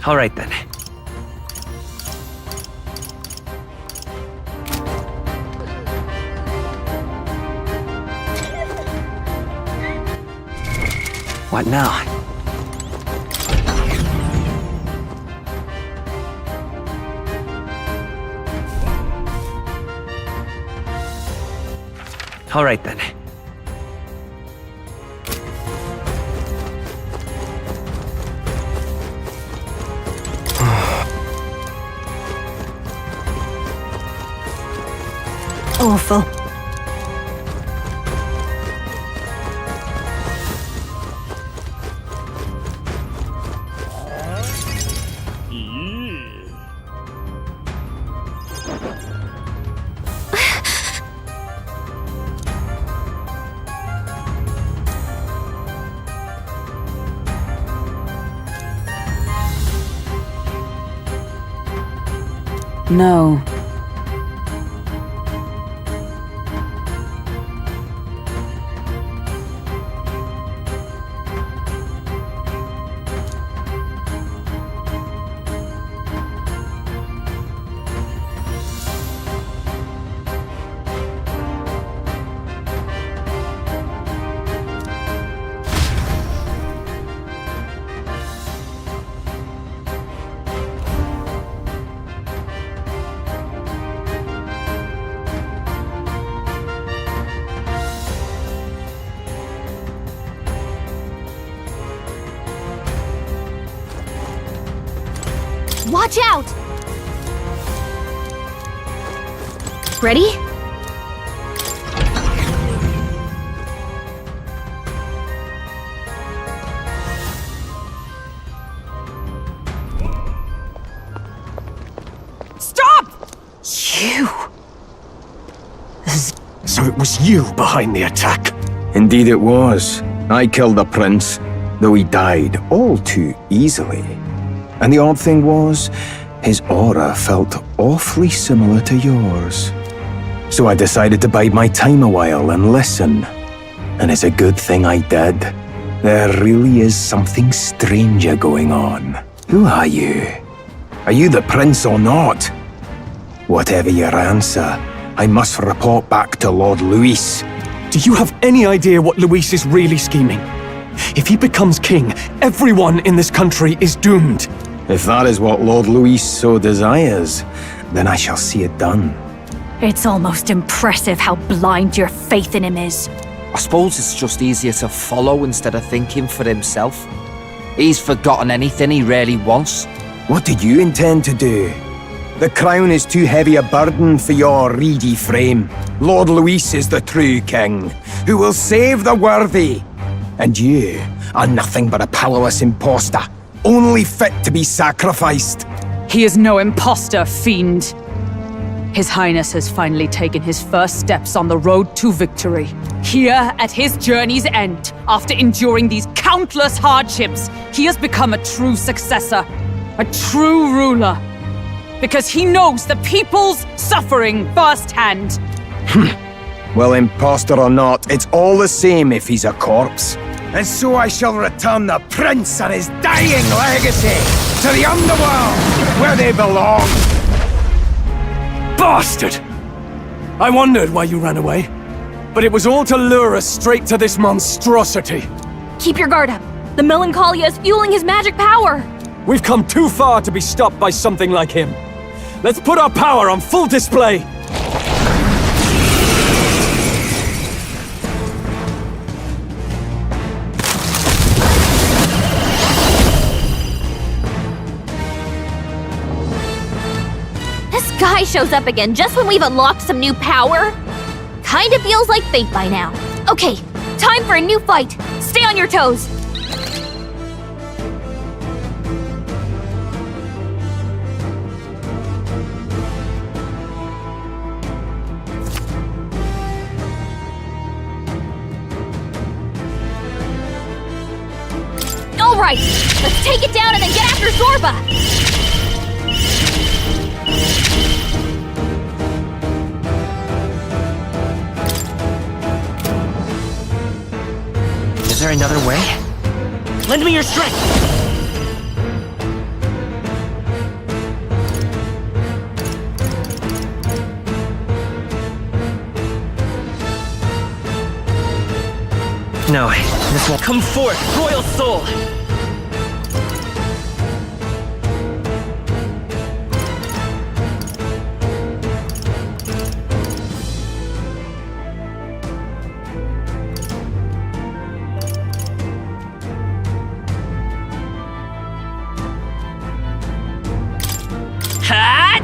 All right then. What now? All right then. Awful. No. Watch out! Ready? Stop! You. So it was you behind the attack? Indeed it was. I killed the prince, though he died all too easily. And the odd thing was, his aura felt awfully similar to yours. So I decided to bide my time a while and listen. And it's a good thing I did. There really is something stranger going on. Who are you? Are you the prince or not? Whatever your answer, I must report back to Lord Luis. Do you have any idea what Luis is really scheming? If he becomes king, everyone in this country is doomed. If that is what Lord Luis so desires, then I shall see it done. It's almost impressive how blind your faith in him is. I suppose it's just easier to follow instead of thinking for himself. He's forgotten anything he really wants. What did you intend to do? The crown is too heavy a burden for your reedy frame. Lord Luis is the true king, who will save the worthy. And you are nothing but a powerless imposter, only fit to be sacrificed. He is no imposter, fiend. His Highness has finally taken his first steps on the road to victory. Here, at his journey's end, after enduring these countless hardships, he has become a true successor, a true ruler. Because he knows the people's suffering firsthand. Well, imposter or not, it's all the same if he's a corpse. And so I shall return the prince and his dying legacy to the underworld, where they belong. Bastard! I wondered why you ran away, but it was all to lure us straight to this monstrosity. Keep your guard up. The Melancholia is fueling his magic power. We've come too far to be stopped by something like him. Let's put our power on full display. This guy shows up again just when we've unlocked some new power. Kinda feels like fate by now. Okay, time for a new fight. Stay on your toes. All right, let's take it down and then get after Zorba. Is there another way? Lend me your strength! No, this won't. Come forth, royal soul! Ha!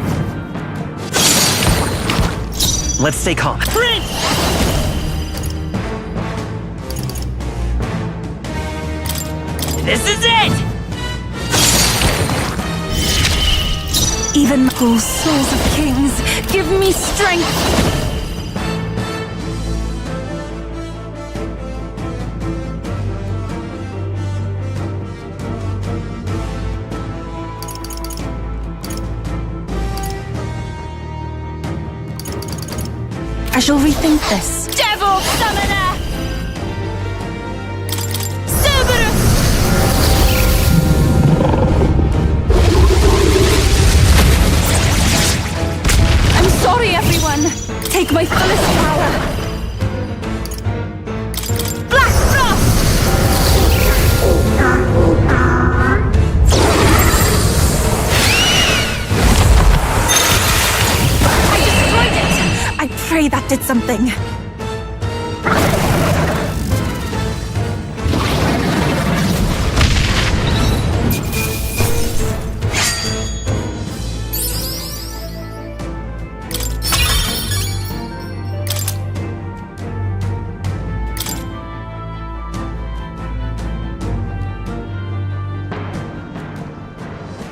Let's stay calm. Prince! This is it! Even oh, souls of kings, give me strength! I shall rethink this. Devil Summoner! Subaru! I'm sorry, everyone. Take my fullest power. Black Frost! I destroyed it. I pray that did something.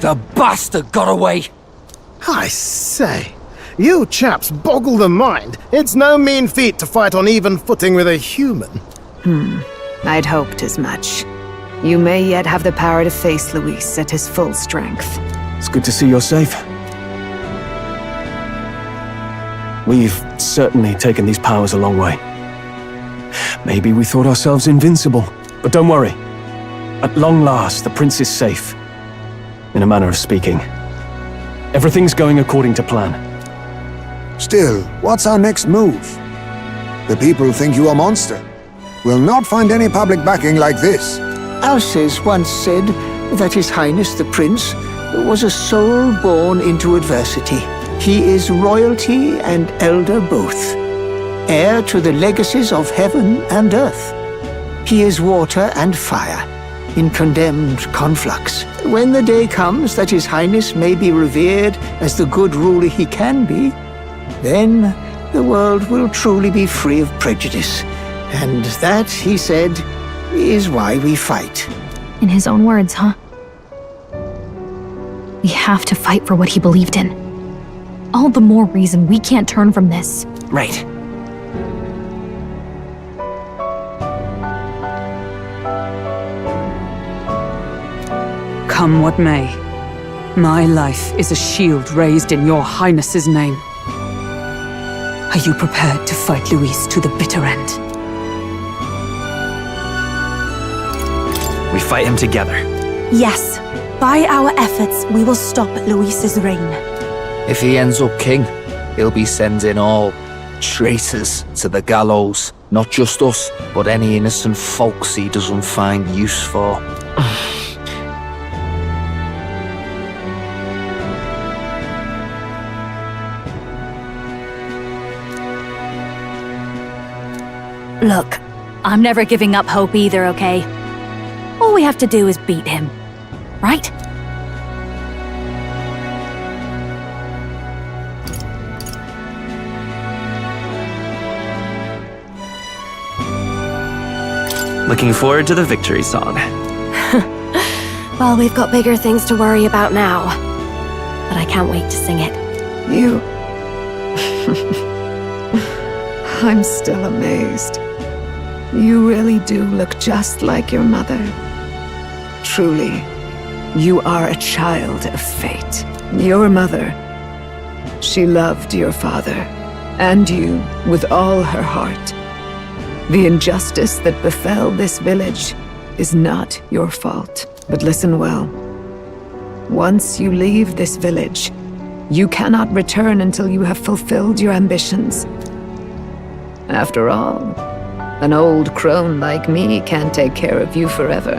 The bastard got away! I say, you chaps boggle the mind. It's no mean feat to fight on even footing with a human. I'd hoped as much. You may yet have the power to face Luis at his full strength. It's good to see you're safe. We've certainly taken these powers a long way. Maybe we thought ourselves invincible, but don't worry. At long last, the prince is safe. In a manner of speaking. Everything's going according to plan. Still, what's our next move? The people think you a monster. We'll not find any public backing like this. Alces once said that His Highness the Prince was a soul born into adversity. He is royalty and elder both, heir to the legacies of heaven and earth. He is water and fire, in condemned conflux. When the day comes that His Highness may be revered as the good ruler he can be, then the world will truly be free of prejudice. And that, he said, is why we fight. In his own words, huh? We have to fight for what he believed in. All the more reason we can't turn from this. Right. Come what may, my life is a shield raised in your highness's name. Are you prepared to fight Luis to the bitter end? We fight him together. Yes. By our efforts, we will stop Luis's reign. If he ends up king, he'll be sending all traitors to the gallows. Not just us, but any innocent folks he doesn't find use for. Look, I'm never giving up hope either, okay? All we have to do is beat him, right? Looking forward to the victory song. Well, we've got bigger things to worry about now. But I can't wait to sing it. You... I'm still amazed. You really do look just like your mother. Truly, you are a child of fate. Your mother, she loved your father, and you with all her heart. The injustice that befell this village is not your fault. But listen well. Once you leave this village, you cannot return until you have fulfilled your ambitions. After all, An old crone like me can't take care of you forever.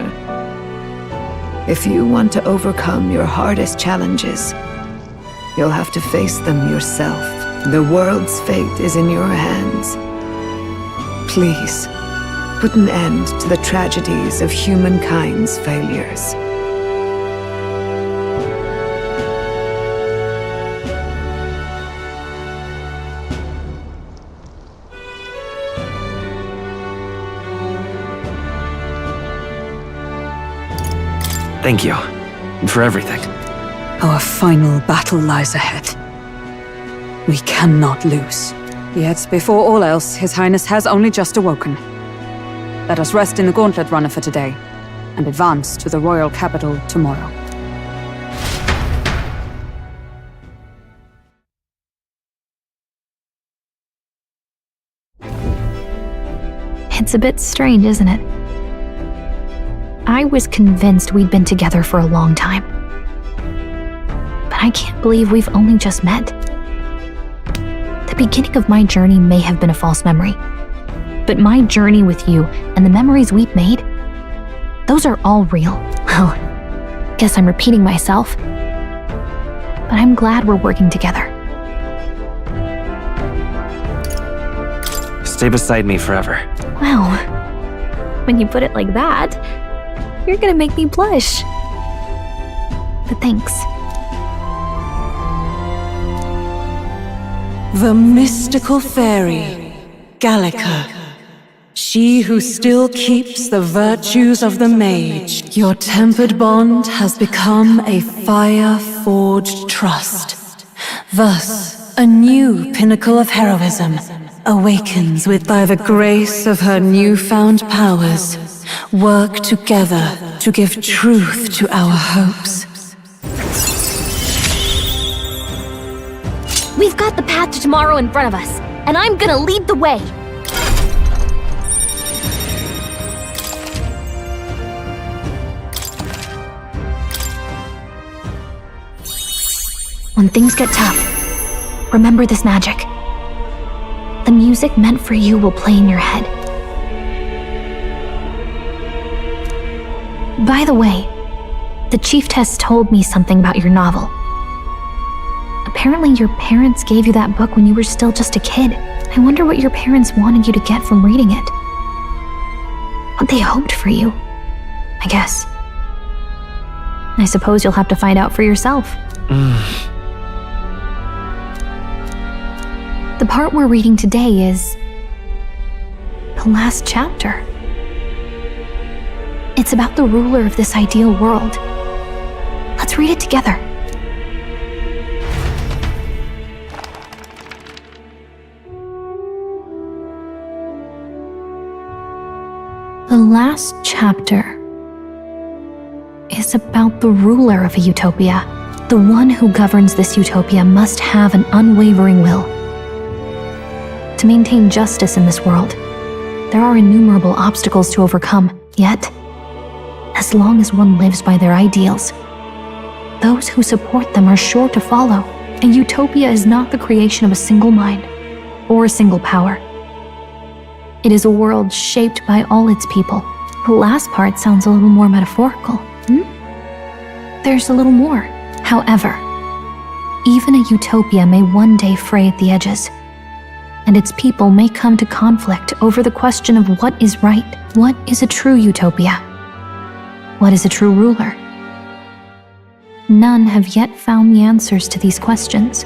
If you want to overcome your hardest challenges, you'll have to face them yourself. The world's fate is in your hands. Please, put an end to the tragedies of humankind's failures. Thank you. For everything. Our final battle lies ahead. We cannot lose. Yet, before all else, His Highness has only just awoken. Let us rest in the Gauntlet Runner for today, and advance to the royal capital tomorrow. It's a bit strange, isn't it? I was convinced we'd been together for a long time. But I can't believe we've only just met. The beginning of my journey may have been a false memory. But my journey with you and the memories we've made, those are all real. Well, guess I'm repeating myself. But I'm glad we're working together. Stay beside me forever. Wow. When you put it like that, you're gonna make me blush. But thanks. The mystical fairy, Gallica. She who still keeps the virtues of the mage. Your tempered bond has become a fire-forged trust. Thus, a new pinnacle of heroism awakens with by the grace of her newfound powers. Work together to give truth to our hopes. We've got the path to tomorrow in front of us, and I'm gonna lead the way. When things get tough, remember this magic. The music meant for you will play in your head. By the way, the chiefess told me something about your novel. Apparently your parents gave you that book when you were still just a kid. I wonder what your parents wanted you to get from reading it. What they hoped for you, I guess. I suppose you'll have to find out for yourself. The part we're reading today is the last chapter. It's about the ruler of this ideal world. Let's read it together. The last chapter is about the ruler of a utopia. The one who governs this utopia must have an unwavering will. To maintain justice in this world, there are innumerable obstacles to overcome, yet, as long as one lives by their ideals, those who support them are sure to follow. A utopia is not the creation of a single mind or a single power. It is a world shaped by all its people. The last part sounds a little more metaphorical. There's a little more. However, even a utopia may one day fray at the edges, and its people may come to conflict over the question of what is right. What is a true utopia? What is a true ruler? None have yet found the answers to these questions.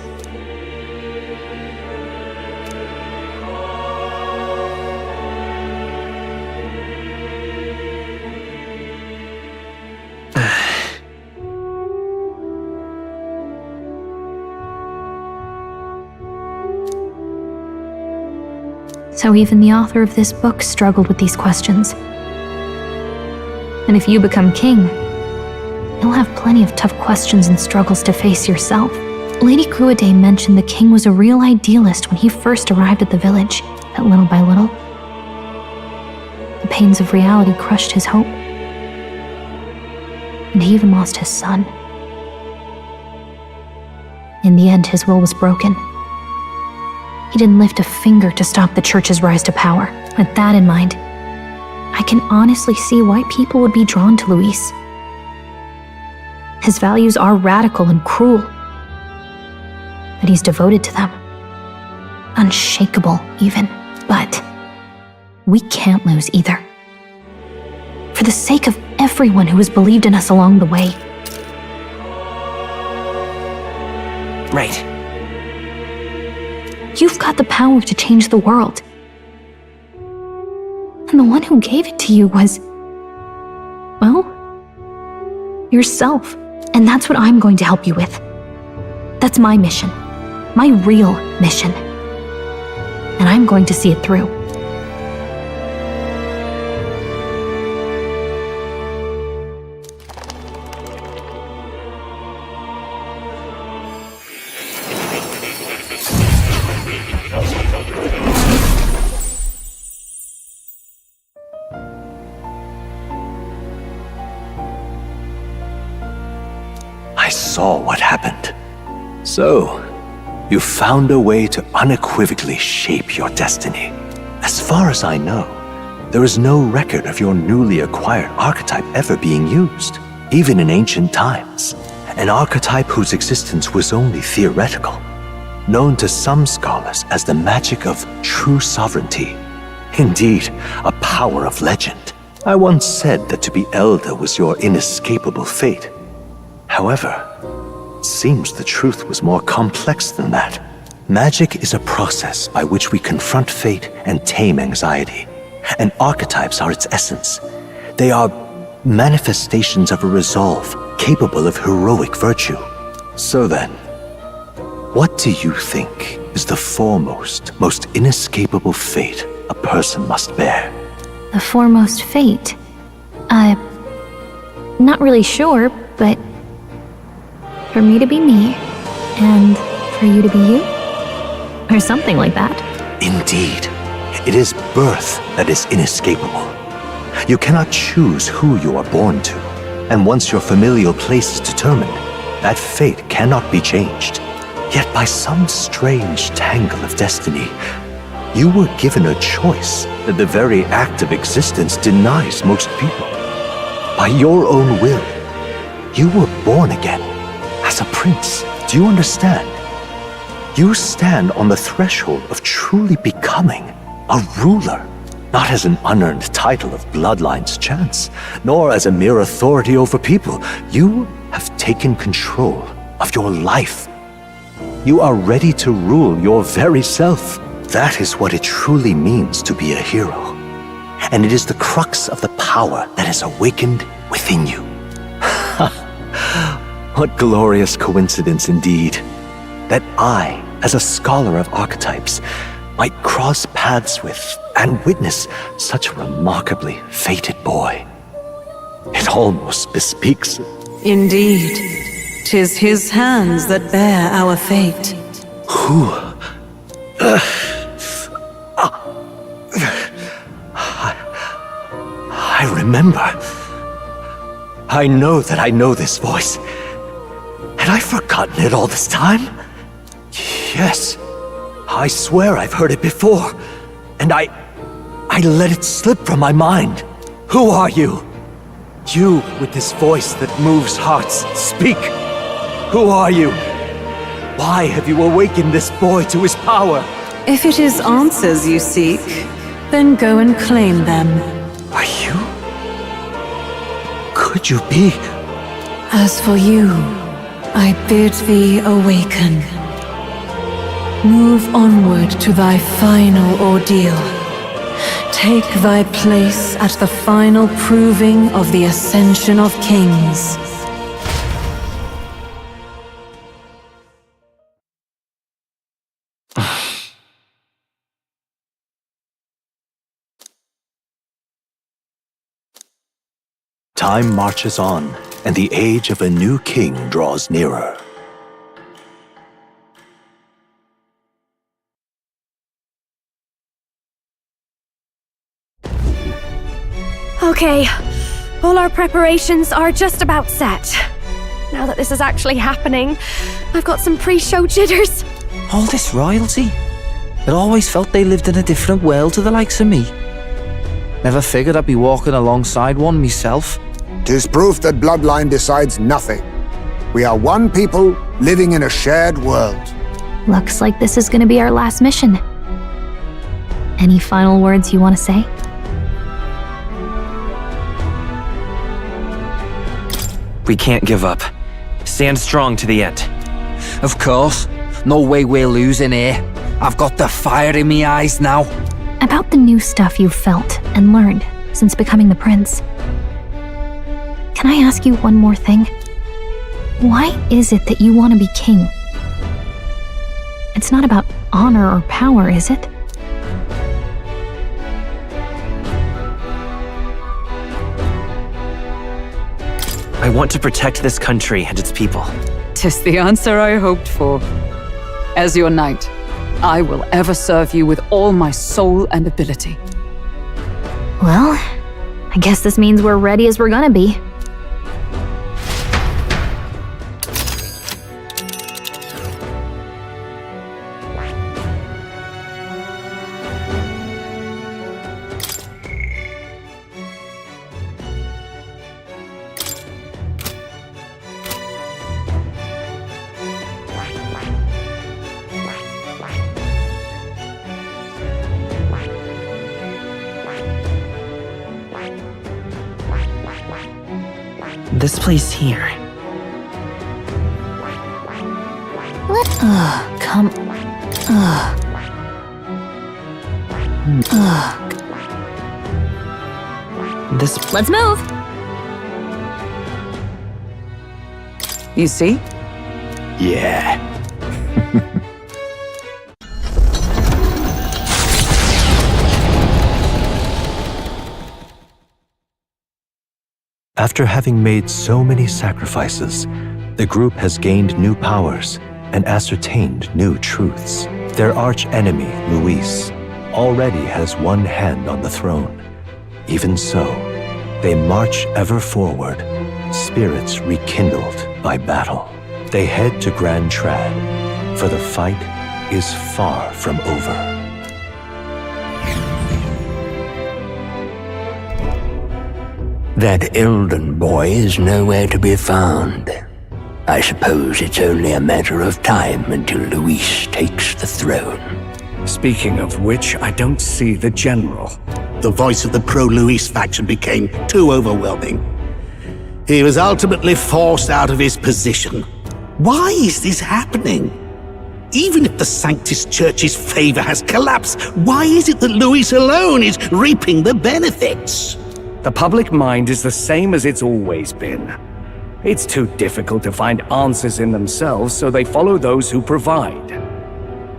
So even the author of this book struggled with these questions. And if you become king, you'll have plenty of tough questions and struggles to face yourself. Lady Cruiday mentioned the king was a real idealist when he first arrived at the village, but little by little, the pains of reality crushed his hope. And he even lost his son. In the end, his will was broken. He didn't lift a finger to stop the church's rise to power. With that in mind, I can honestly see why people would be drawn to Luis. His values are radical and cruel, but he's devoted to them. Unshakable, even. But we can't lose either. For the sake of everyone who has believed in us along the way. Right. You've got the power to change the world. And the one who gave it to you was, well, yourself. And that's what I'm going to help you with. That's my mission. My real mission. And I'm going to see it through. I saw what happened. So, you found a way to unequivocally shape your destiny. As far as I know, there is no record of your newly acquired archetype ever being used, even in ancient times. An archetype whose existence was only theoretical, known to some scholars as the magic of true sovereignty. Indeed, a power of legend. I once said that to be elder was your inescapable fate. However, it seems the truth was more complex than that. Magic is a process by which we confront fate and tame anxiety, and archetypes are its essence. They are manifestations of a resolve capable of heroic virtue. So then, what do you think is the foremost, most inescapable fate a person must bear? The foremost fate? Not really sure, but for me to be me, and for you to be you? Or something like that. Indeed. It is birth that is inescapable. You cannot choose who you are born to, and once your familial place is determined, that fate cannot be changed. Yet by some strange tangle of destiny, you were given a choice that the very act of existence denies most people. By your own will, you were born again. As a prince, do you understand? You stand on the threshold of truly becoming a ruler, not as an unearned title of bloodline's chance, nor as a mere authority over people. You have taken control of your life. You are ready to rule your very self. That is what it truly means to be a hero. And it is the crux of the power that is awakened within you. What glorious coincidence indeed, that I, as a scholar of archetypes, might cross paths with and witness such a remarkably fated boy. It almost bespeaks... Indeed, 'tis his hands that bear our fate. Who? I remember. I know that I know this voice. Had I forgotten it all this time? Yes. I swear I've heard it before. And I let it slip from my mind. Who are you? You with this voice that moves hearts. Speak. Who are you? Why have you awakened this boy to his power? If it is answers you seek, then go and claim them. Are you? Could you be? As for you, I bid thee awaken. Move onward to thy final ordeal. Take thy place at the final proving of the ascension of kings. Time marches on, and the age of a new king draws nearer. Okay, all our preparations are just about set. Now that this is actually happening, I've got some pre-show jitters. All this royalty? It always felt they lived in a different world to the likes of me. Never figured I'd be walking alongside one myself. 'Tis proof that bloodline decides nothing. We are one people living in a shared world. Looks like this is gonna be our last mission. Any final words you want to say? We can't give up. Stand strong to the end. Of course. No way we're losing here. I've got the fire in my eyes now. About the new stuff you've felt and learned since becoming the prince. Can I ask you one more thing? Why is it that you want to be king? It's not about honor or power, is it? I want to protect this country and its people. 'Tis the answer I hoped for. As your knight, I will ever serve you with all my soul and ability. Well, I guess this means we're ready as we're gonna be. This place here. Come. This. Let's move! You see? Yeah. After having made so many sacrifices, the group has gained new powers and ascertained new truths. Their arch-enemy, Luis, already has one hand on the throne. Even so, they march ever forward, spirits rekindled by battle. They head to Grand Trad, for the fight is far from over. That Elden boy is nowhere to be found. I suppose it's only a matter of time until Luis takes the throne. Speaking of which, I don't see the general. The voice of the pro-Luis faction became too overwhelming. He was ultimately forced out of his position. Why is this happening? Even if the Sanctus Church's favor has collapsed, why is it that Luis alone is reaping the benefits? The public mind is the same as it's always been. It's too difficult to find answers in themselves, so they follow those who provide.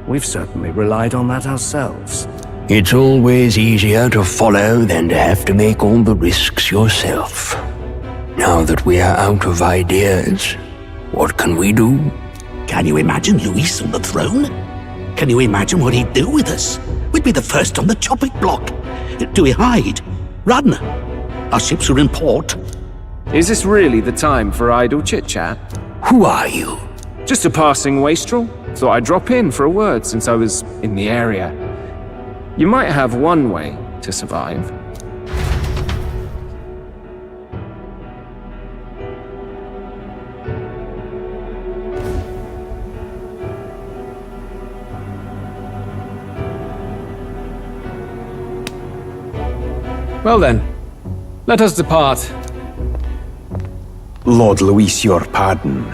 We've certainly relied on that ourselves. It's always easier to follow than to have to make all the risks yourself. Now that we are out of ideas, what can we do? Can you imagine Luis on the throne? Can you imagine what he'd do with us? We'd be the first on the chopping block. Do we hide? Run? Our ships are in port. Is this really the time for idle chit-chat? Who are you? Just a passing wastrel. Thought I'd drop in for a word since I was in the area. You might have one way to survive. Well then, let us depart. Lord Luis, your pardon.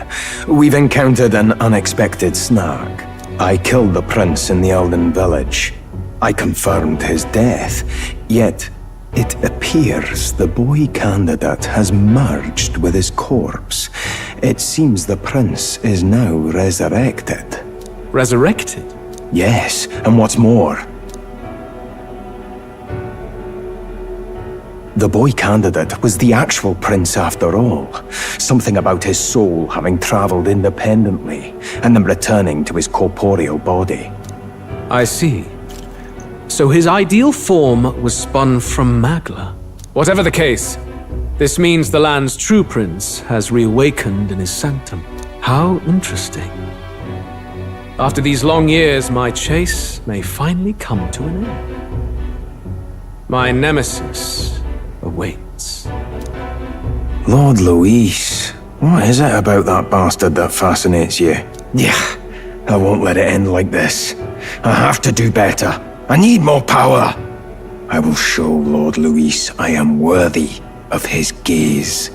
We've encountered an unexpected snag. I killed the prince in the Elden village. I confirmed his death, yet it appears the boy candidate has merged with his corpse. It seems the prince is now resurrected. Resurrected? Yes, and what's more, the boy candidate was the actual prince after all. Something about his soul having traveled independently and then returning to his corporeal body. I see. So his ideal form was spun from Magla. Whatever the case, this means the land's true prince has reawakened in his sanctum. How interesting. After these long years, my chase may finally come to an end. My nemesis awaits. Lord Luis, what is it about that bastard that fascinates you? Yeah, I won't let it end like this. I have to do better. I need more power. I will show Lord Luis I am worthy of his gaze.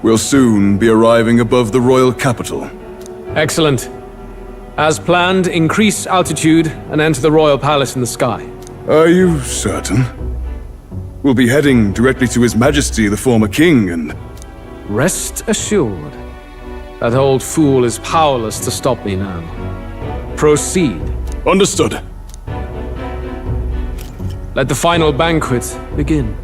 We'll soon be arriving above the royal capital. Excellent. As planned, increase altitude and enter the royal palace in the sky. Are you certain? We'll be heading directly to His Majesty the former king and... Rest assured, that old fool is powerless to stop me now. Proceed. Understood. Let the final banquet begin.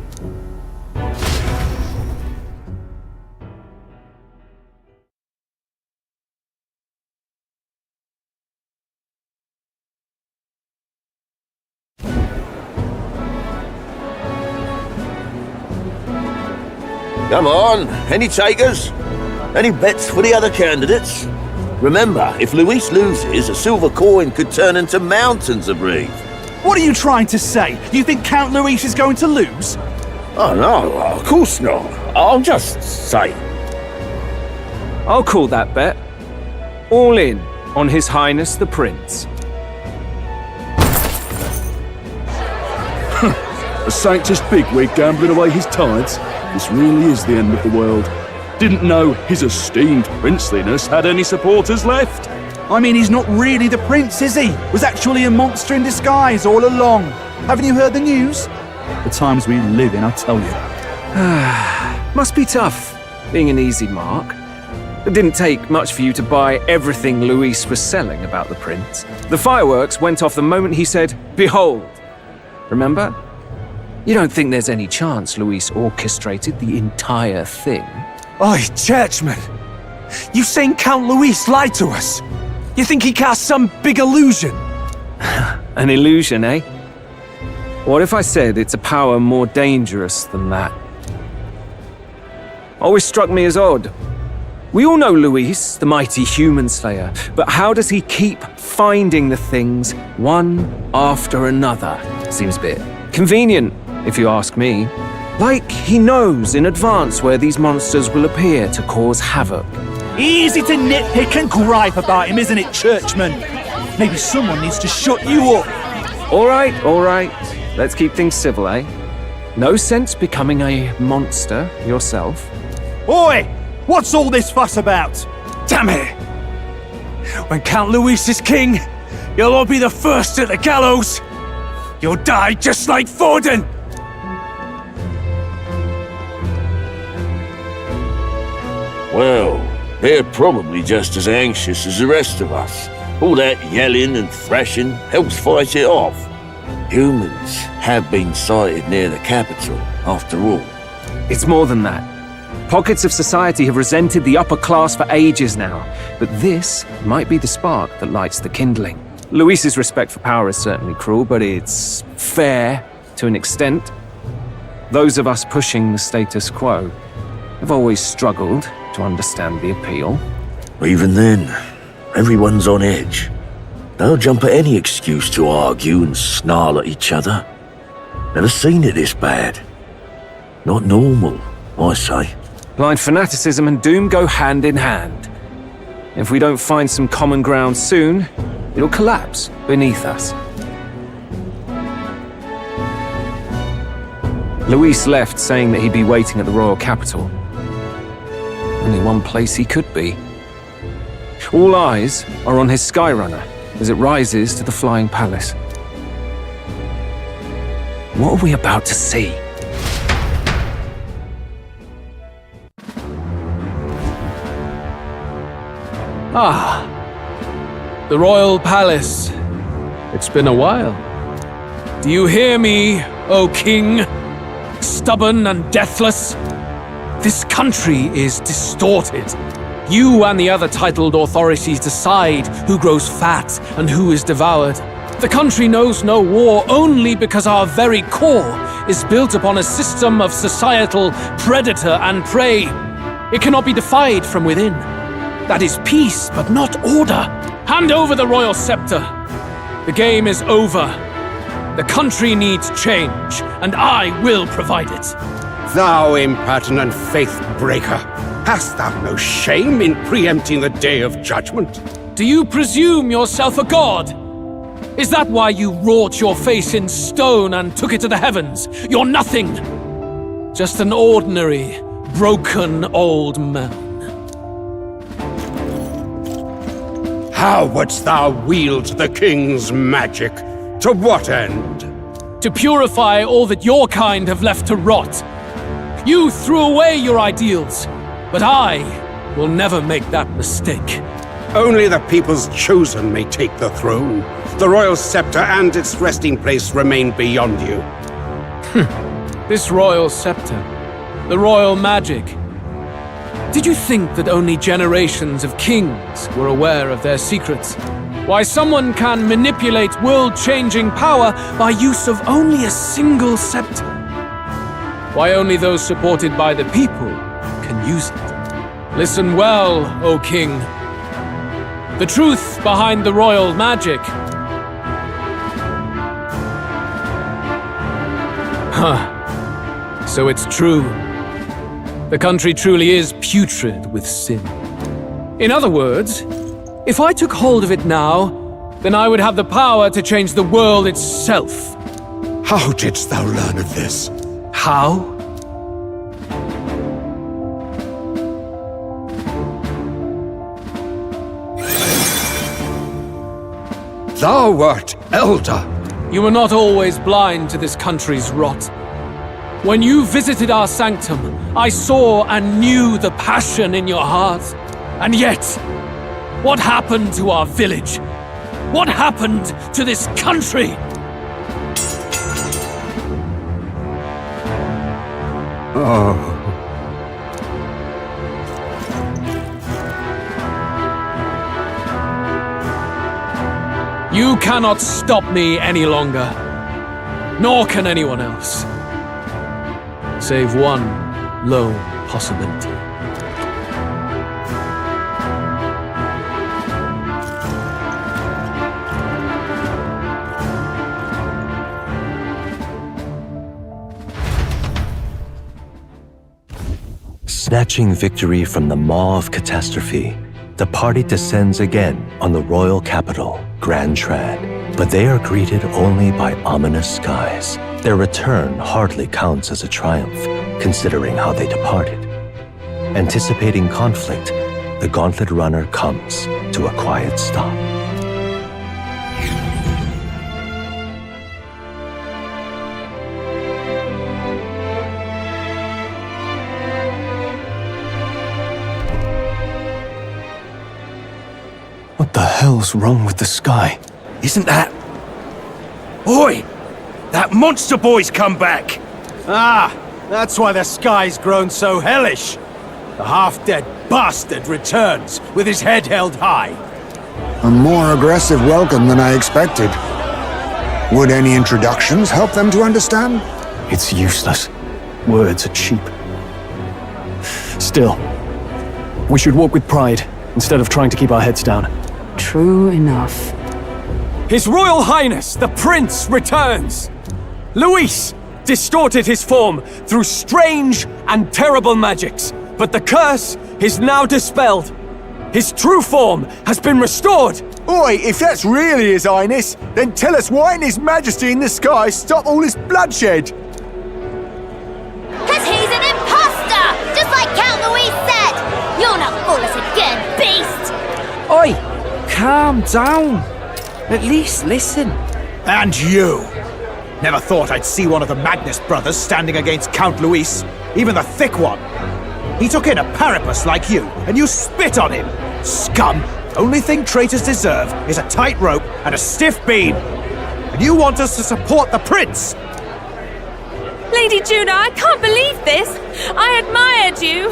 Come on, any takers? Any bets for the other candidates? Remember, if Luis loses, a silver coin could turn into mountains of Reeve. What are you trying to say? You think Count Luis is going to lose? Oh no, of course not. I'll just say. I'll call that bet. All in on His Highness the Prince. A sanctus bigwig gambling away his tides? This really is the end of the world. Didn't know his esteemed princeliness had any supporters left. I mean, he's not really the prince, is he? Was actually a monster in disguise all along. Haven't you heard the news? The times we live in, I tell you. Must be tough, being an easy mark. It didn't take much for you to buy everything Luis was selling about the prince. The fireworks went off the moment he said, "Behold." Remember? You don't think there's any chance Luis orchestrated the entire thing? Oi, churchman! You've seen Count Luis lie to us? You think he cast some big illusion? An illusion, eh? What if I said it's a power more dangerous than that? Always struck me as odd. We all know Luis, the mighty human slayer, but how does he keep finding the things one after another? Seems a bit convenient, if you ask me. Like he knows in advance where these monsters will appear to cause havoc. Easy to nitpick and gripe about him, isn't it, churchman? Maybe someone needs to shut you up. All right. Let's keep things civil, eh? No sense becoming a monster yourself. Oi! What's all this fuss about? Damn it! When Count Luis is king, you'll all be the first at the gallows. You'll die just like Forden. Well, they're probably just as anxious as the rest of us. All that yelling and thrashing helps fight it off. Humans have been sighted near the capital, after all. It's more than that. Pockets of society have resented the upper class for ages now, but this might be the spark that lights the kindling. Luis's respect for power is certainly cruel, but it's fair to an extent. Those of us pushing the status quo have always struggled to understand the appeal. Even then, everyone's on edge. They'll jump at any excuse to argue and snarl at each other. Never seen it this bad. Not normal, I say. Blind fanaticism and doom go hand in hand. If we don't find some common ground soon, it'll collapse beneath us. Luis left saying that he'd be waiting at the royal capital. Only one place he could be. All eyes are on his Skyrunner as it rises to the flying palace. What are we about to see? Ah, the royal palace. It's been a while. Do you hear me, O king? Stubborn and deathless? This country is distorted. You and the other titled authorities decide who grows fat and who is devoured. The country knows no war only because our very core is built upon a system of societal predator and prey. It cannot be defied from within. That is peace, but not order. Hand over the royal scepter. The game is over. The country needs change, and I will provide it. Thou impertinent faith breaker, hast thou no shame in preempting the day of judgment? Do you presume yourself a god? Is that why you wrought your face in stone and took it to the heavens? You're nothing. Just an ordinary, broken old man. How wouldst thou wield the king's magic? To what end? To purify all that your kind have left to rot. You threw away your ideals, but I will never make that mistake. Only the people's chosen may take the throne. The royal scepter and its resting place remain beyond you. This royal scepter, the royal magic. Did you think that only generations of kings were aware of their secrets? Why someone can manipulate world-changing power by use of only a single scepter? Why only those supported by the people can use it? Listen well, O king. The truth behind the royal magic. So it's true. The country truly is putrid with sin. In other words, if I took hold of it now, then I would have the power to change the world itself. How didst thou learn of this? How? Thou wert elder. You were not always blind to this country's rot. When you visited our sanctum, I saw and knew the passion in your heart. And yet, what happened to our village? What happened to this country? Oh. You cannot stop me any longer. Nor can anyone else. Save one lone possibility. Snatching victory from the maw of catastrophe, the party descends again on the royal capital, Grand Trad. But they are greeted only by ominous skies. Their return hardly counts as a triumph, considering how they departed. Anticipating conflict, the Gauntlet Runner comes to a quiet stop. What the hell's wrong with the sky? Isn't that... Oi! That monster boy's come back! Ah, that's why the sky's grown so hellish. The half-dead bastard returns with his head held high. A more aggressive welcome than I expected. Would any introductions help them to understand? It's useless. Words are cheap. Still, we should walk with pride instead of trying to keep our heads down. True enough. His Royal Highness, the Prince, returns! Luis distorted his form through strange and terrible magics, but the curse is now dispelled. His true form has been restored! Oi, if that's really His Highness, then tell us why didn't His Majesty in the sky stop all this bloodshed? Cause he's an imposter! Just like Count Luis said! You'll not fool us again, beast! Oi! Calm down. At least listen. And you! Never thought I'd see one of the Magnus brothers standing against Count Luis, even the thick one. He took in a Paripus like you, and you spit on him! Scum! Only thing traitors deserve is a tight rope and a stiff beam! And you want us to support the prince! Lady Juno, I can't believe this! I admired you!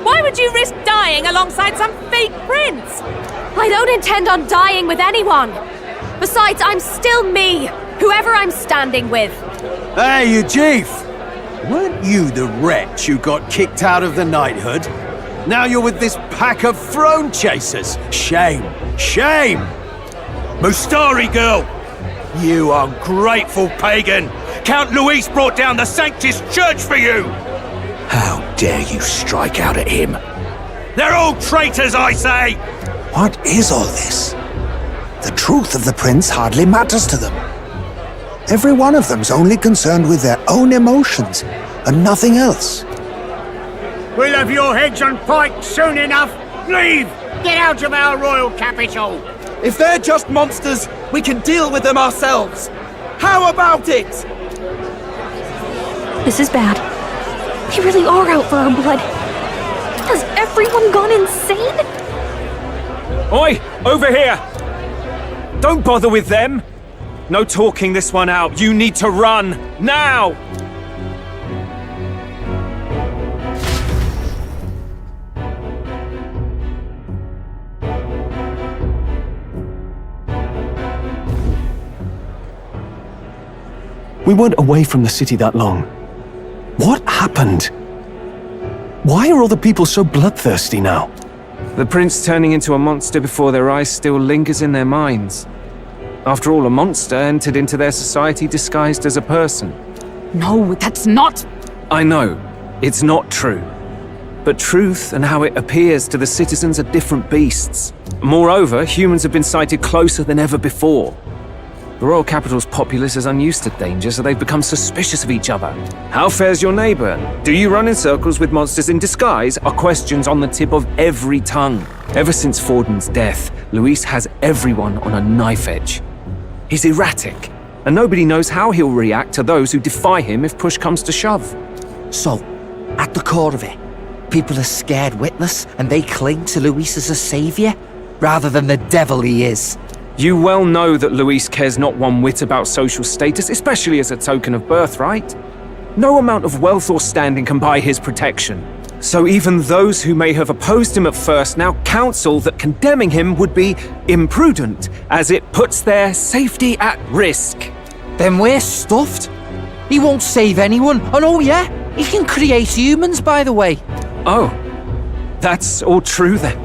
Why would you risk dying alongside some fake prince? I don't intend on dying with anyone! Besides, I'm still me, whoever I'm standing with. Hey, you chief! Weren't you the wretch who got kicked out of the knighthood? Now you're with this pack of throne chasers. Shame. Shame! Mustari girl! You ungrateful pagan! Count Luis brought down the Sanctus Church for you! How dare you strike out at him? They're all traitors, I say! What is all this? The truth of the prince hardly matters to them. Every one of them's only concerned with their own emotions and nothing else. We'll have your heads on pike soon enough. Leave! Get out of our royal capital! If they're just monsters, we can deal with them ourselves. How about it? This is bad. They really are out for our blood. Has everyone gone insane? Oi! Over here! Don't bother with them! No talking this one out. You need to run. Now! We weren't away from the city that long. What happened? Why are all the people so bloodthirsty now? The prince turning into a monster before their eyes still lingers in their minds. After all, a monster entered into their society disguised as a person. No, that's not... I know, it's not true. But truth and how it appears to the citizens are different beasts. Moreover, humans have been sighted closer than ever before. The royal capital's populace is unused to danger, so they've become suspicious of each other. How fares your neighbor? Do you run in circles with monsters in disguise? Are questions on the tip of every tongue. Ever since Forden's death, Luis has everyone on a knife edge. He's erratic, and nobody knows how he'll react to those who defy him if push comes to shove. So, at the core of it, people are scared witless and they cling to Luis as a savior, rather than the devil he is. You well know that Luis cares not one whit about social status, especially as a token of birthright. No amount of wealth or standing can buy his protection. So even those who may have opposed him at first now counsel that condemning him would be imprudent, as it puts their safety at risk. Then we're stuffed. He won't save anyone, and oh yeah, he can create humans, by the way. Oh, that's all true then.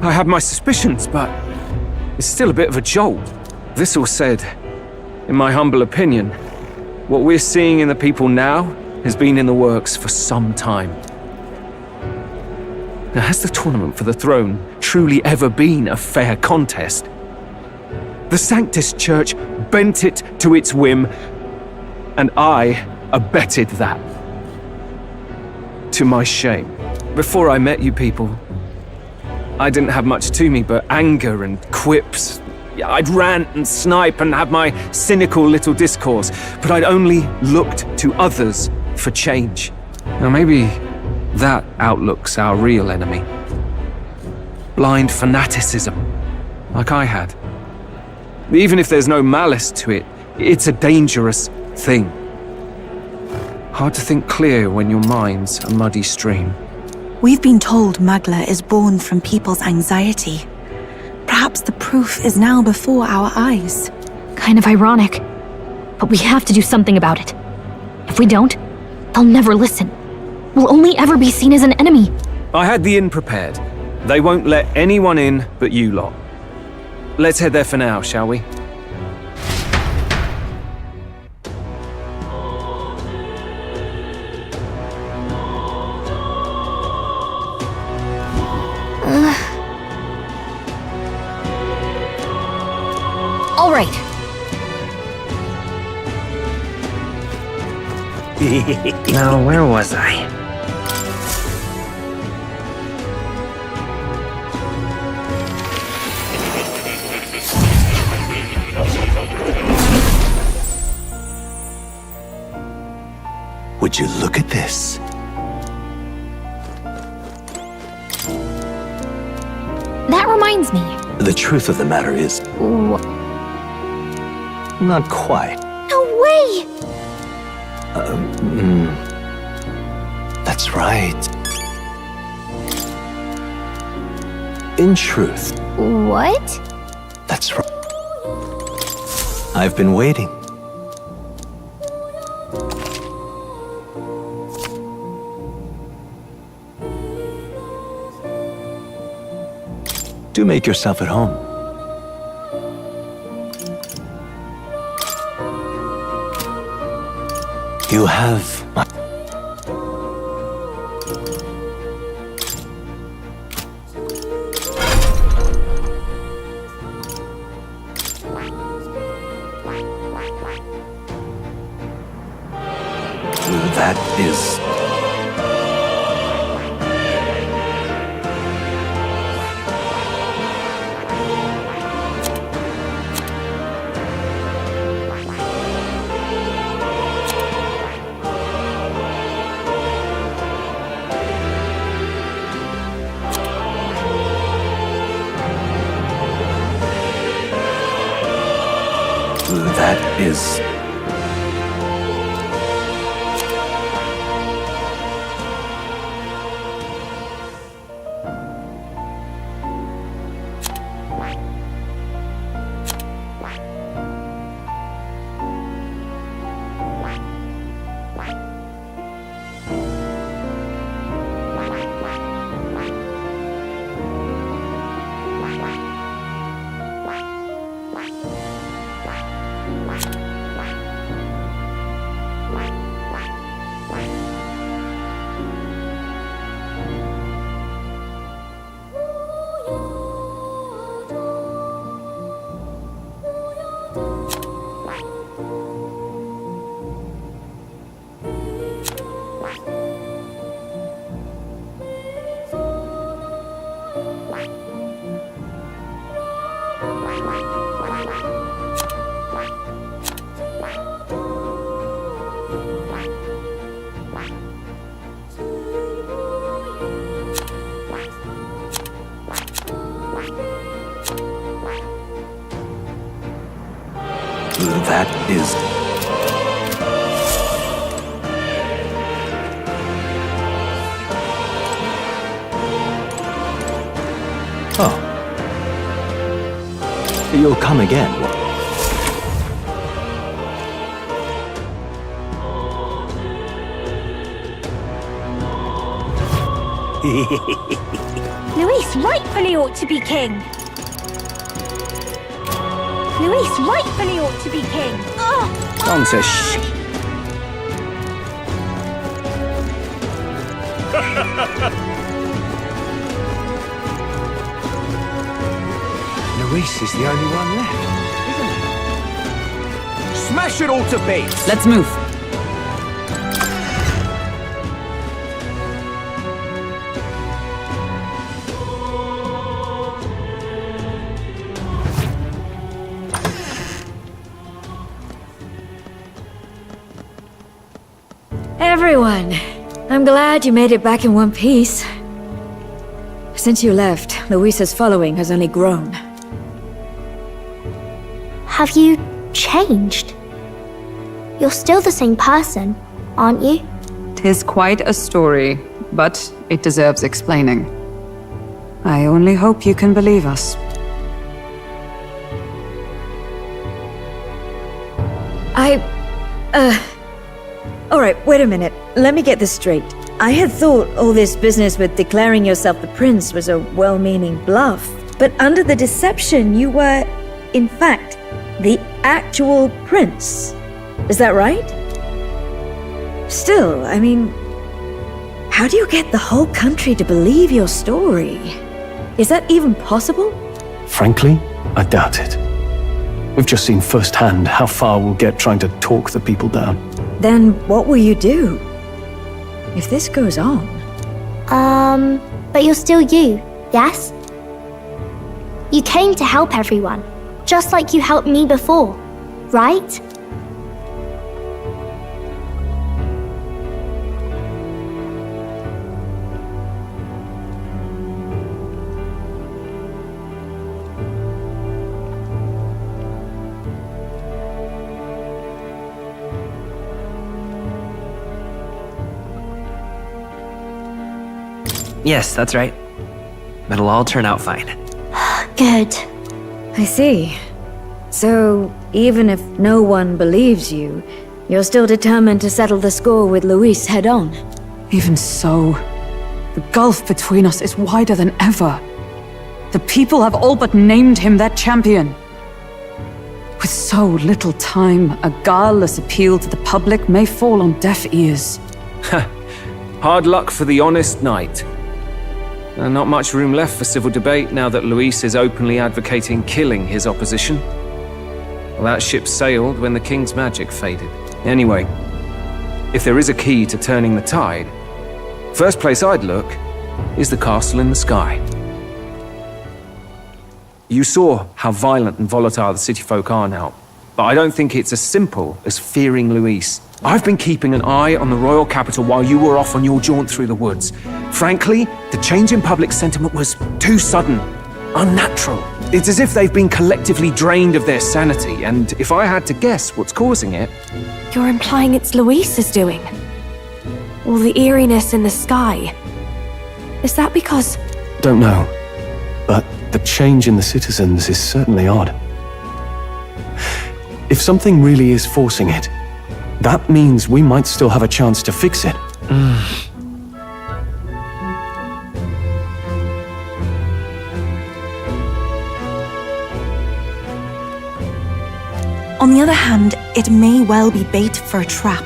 I had my suspicions, but it's still a bit of a jolt. This all said, in my humble opinion, what we're seeing in the people now has been in the works for some time. Now, has the tournament for the throne truly ever been a fair contest? The Sanctus Church bent it to its whim, and I abetted that. To my shame. Before I met you people, I didn't have much to me but anger and quips. I'd rant and snipe and have my cynical little discourse, but I'd only looked to others for change. Now maybe that outlook's our real enemy. Blind fanaticism, like I had. Even if there's no malice to it, it's a dangerous thing. Hard to think clear when your mind's a muddy stream. We've been told Magla is born from people's anxiety. Perhaps the proof is now before our eyes. Kind of ironic. But we have to do something about it. If we don't, they'll never listen. We'll only ever be seen as an enemy. I had the inn prepared. They won't let anyone in but you lot. Let's head there for now, shall we? All right. Now, where was I? Would you look at this? That reminds me. The truth of the matter is... Not quite. No way! That's right. In truth. What? That's right. I've been waiting. Do make yourself at home. You have my... That is... That is... That is... Oh. You'll come again. Luis rightfully ought to be king. Luis rightfully ought to be king. Nonsense. Shh. Luis is the only one left, isn't it? Smash it all to bits! Let's move. Everyone, I'm glad you made it back in one piece. Since you left, Luisa's following has only grown. Have you changed? You're still the same person, aren't you? 'Tis quite a story, but it deserves explaining. I only hope you can believe us. Alright, wait a minute. Let me get this straight. I had thought all this business with declaring yourself the prince was a well-meaning bluff. But under the deception, you were, in fact, the actual prince. Is that right? Still, I mean, how do you get the whole country to believe your story? Is that even possible? Frankly, I doubt it. We've just seen firsthand how far we'll get trying to talk the people down. Then what will you do? If this goes on... But you're still you, yes? You came to help everyone, just like you helped me before, right? Yes, that's right. It'll all turn out fine. Good. I see. So, even if no one believes you, you're still determined to settle the score with Luis head on? Even so, the gulf between us is wider than ever. The people have all but named him their champion. With so little time, a guileless appeal to the public may fall on deaf ears. Hard luck for the honest knight. Not much room left for civil debate now that Luis is openly advocating killing his opposition. Well, that ship sailed when the king's magic faded. Anyway, if there is a key to turning the tide, first place I'd look is the castle in the sky. You saw how violent and volatile the city folk are now, but I don't think it's as simple as fearing Luis. I've been keeping an eye on the royal capital while you were off on your jaunt through the woods. Frankly, the change in public sentiment was too sudden, unnatural. It's as if they've been collectively drained of their sanity, and if I had to guess what's causing it... You're implying it's Luis's doing? All the eeriness in the sky? Is that because... Don't know, but the change in the citizens is certainly odd. If something really is forcing it, that means we might still have a chance to fix it. On the other hand, it may well be bait for a trap.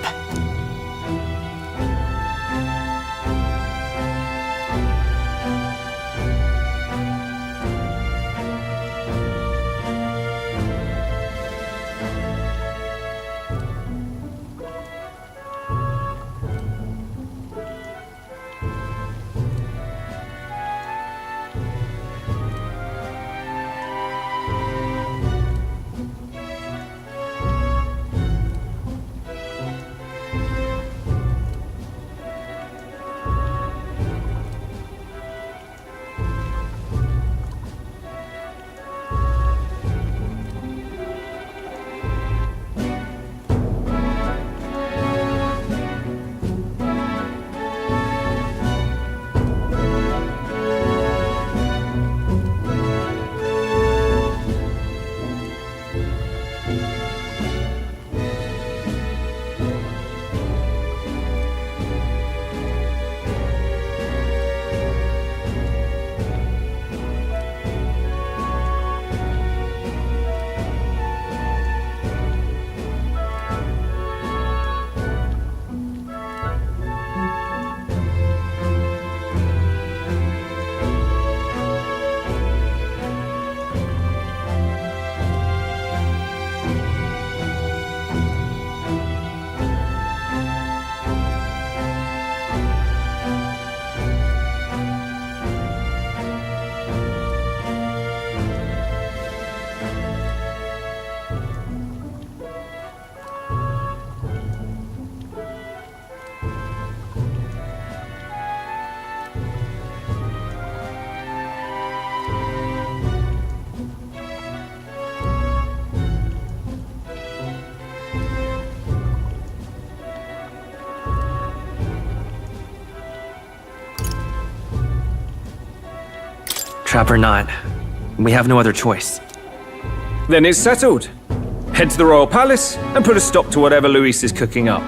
Trap or not, we have no other choice. Then it's settled. Head to the Royal Palace and put a stop to whatever Luis is cooking up.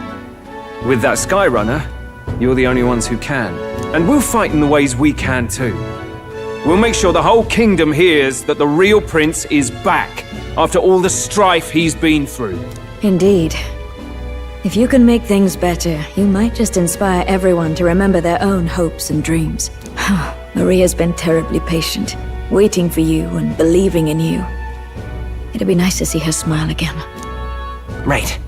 With that Skyrunner, you're the only ones who can. And we'll fight in the ways we can too. We'll make sure the whole kingdom hears that the real prince is back after all the strife he's been through. Indeed. If you can make things better, you might just inspire everyone to remember their own hopes and dreams. Maria's been terribly patient, waiting for you and believing in you. It'd be nice to see her smile again. Right.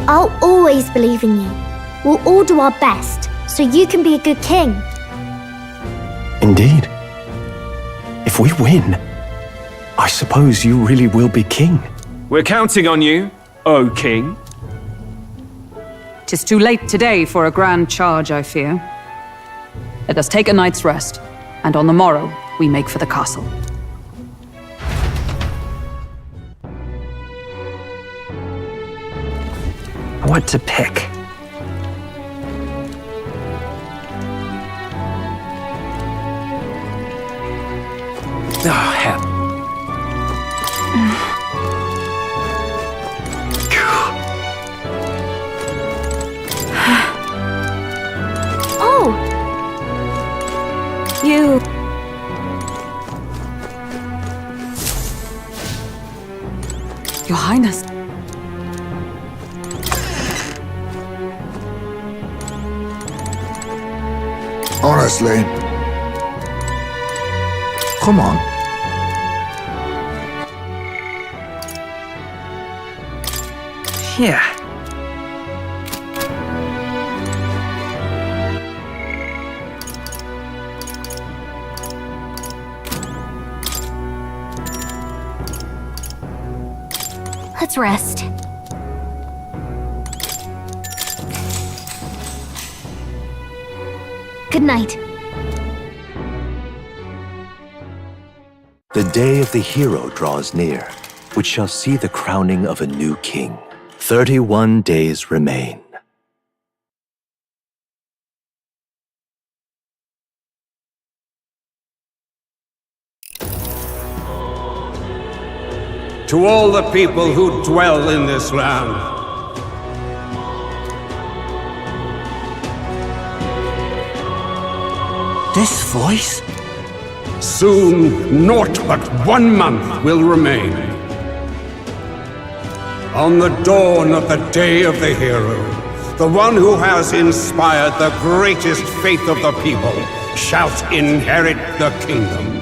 I'll always believe in you. We'll all do our best, so you can be a good king. Indeed. If we win, I suppose you really will be king. We're counting on you, O King. 'Tis too late today for a grand charge, I fear. Let us take a night's rest, and on the morrow we make for the castle. What to pick? Oh, hell. you. Your Highness. Honestly. Come on. Here. Let's rest. Good night. The day of the hero draws near, which shall see the crowning of a new king. 31 days remain. To all the people who dwell in this land, this voice? soon naught but 1 month will remain. On the dawn of the day of the hero, the one who has inspired the greatest faith of the people shalt inherit the kingdom.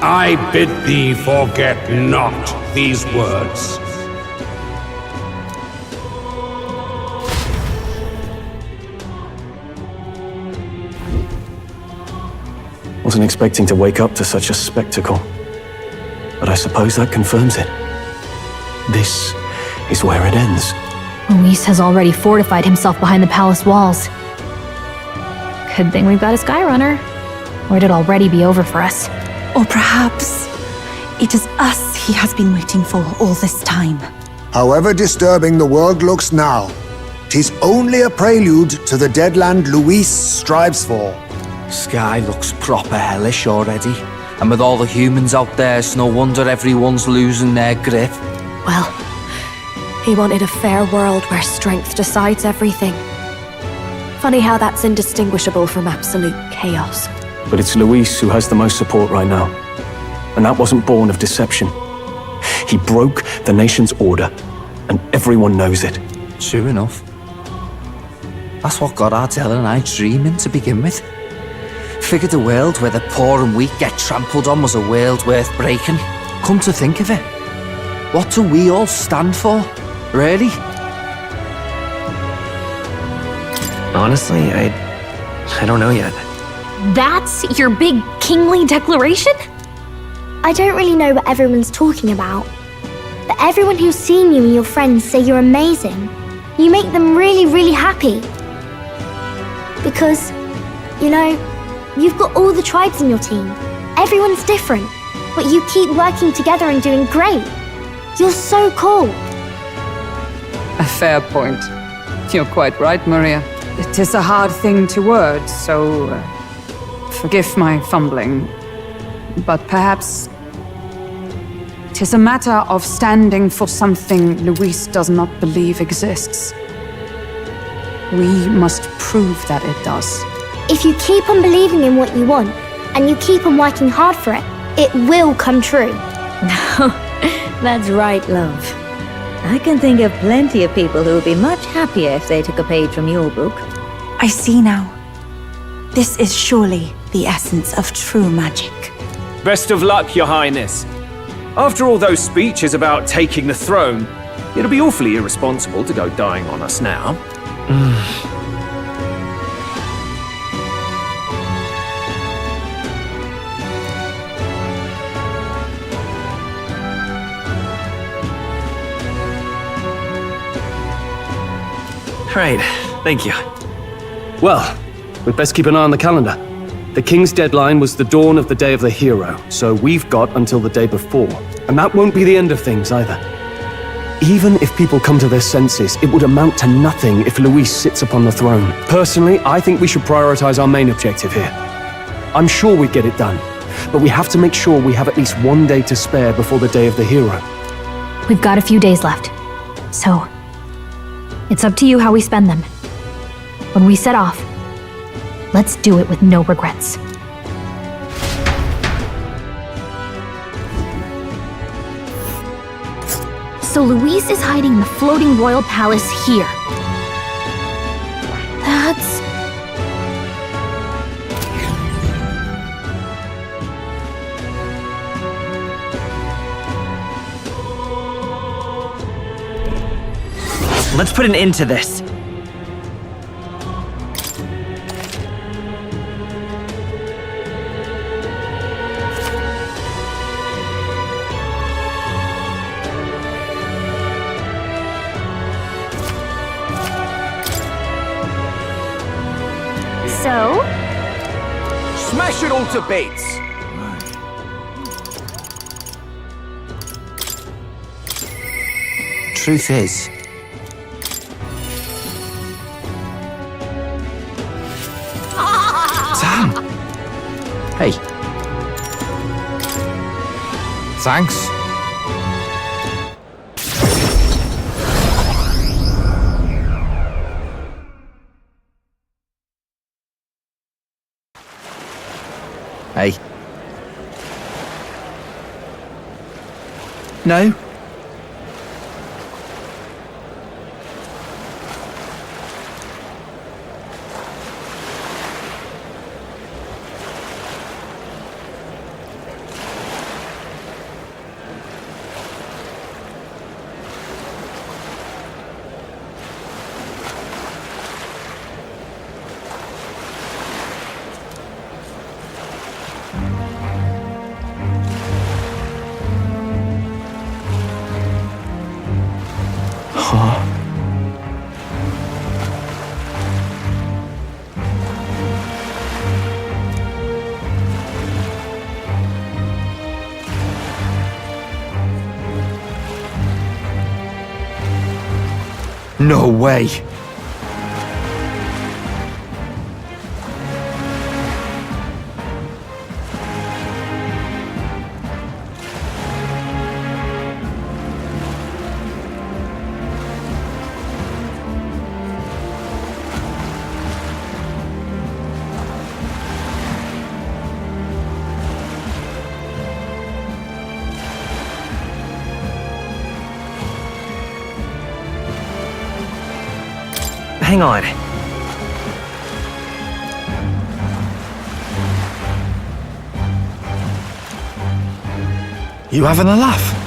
I bid thee forget not these words. Wasn't expecting to wake up to such a spectacle, but I suppose that confirms it. This is where it ends. Luis has already fortified himself behind the palace walls. Good thing we've got a Skyrunner, or it'd already be over for us. Or perhaps it is us he has been waiting for all this time. However disturbing the world looks now, 'tis only a prelude to the deadland Luis strives for. Sky looks proper hellish already. And with all the humans out there, it's no wonder everyone's losing their grip. Well, he wanted a fair world where strength decides everything. Funny how that's indistinguishable from absolute chaos. But it's Luis who has the most support right now. And that wasn't born of deception. He broke the nation's order, and everyone knows it. True enough. That's what got Ardell and I dreaming to begin with. Figured a world where the poor and weak get trampled on was a world worth breaking. Come to think of it, what do we all stand for, really? Honestly, I don't know yet. That's your big kingly declaration? I don't really know what everyone's talking about, but everyone who's seen you and your friends say you're amazing. You make them really, really happy. Because, you know, you've got all the tribes in your team. Everyone's different, but you keep working together and doing great. You're so cool. A fair point. You're quite right, Maria. It is a hard thing to word, so forgive my fumbling. But perhaps it is a matter of standing for something Luis does not believe exists. We must prove that it does. If you keep on believing in what you want, and you keep on working hard for it, it will come true. That's right, love. I can think of plenty of people who would be much happier if they took a page from your book. I see now. This is surely the essence of true magic. Best of luck, Your Highness. After all those speeches about taking the throne, it'll be awfully irresponsible to go dying on us now. Right, thank you. Well, we'd best keep an eye on the calendar. The king's deadline was the dawn of the day of the hero, so we've got until the day before. And that won't be the end of things either. Even if people come to their senses, it would amount to nothing if Luis sits upon the throne. Personally, I think we should prioritize our main objective here. I'm sure we'd get it done, but we have to make sure we have at least 1 day to spare before the day of the hero. We've got a few days left, so it's up to you how we spend them. When we set off, Let's do it with no regrets. So Luis is hiding in the floating royal palace here. That's... Let's put an end to this. So? Smash it all to bits! Truth is, Sam! Hey. Thanks. Hey. No? No way! Hang on. You having a laugh?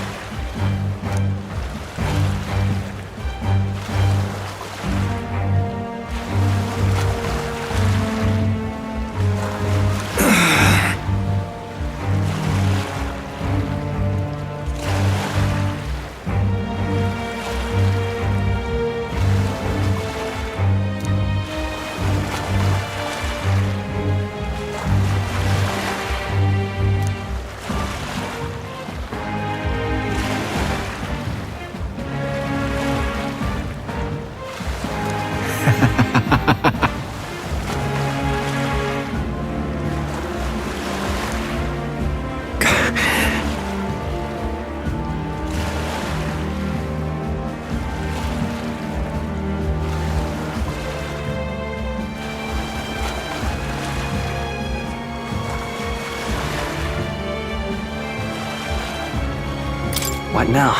What now?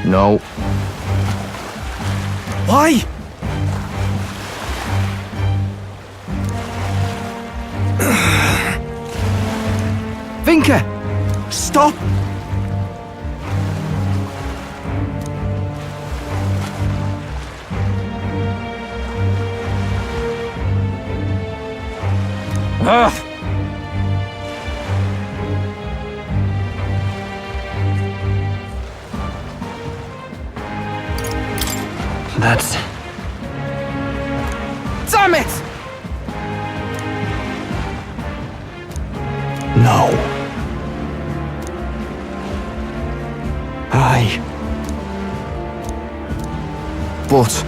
No. Why? Vinka! Stop! Ugh. That's... Damn it! No. But...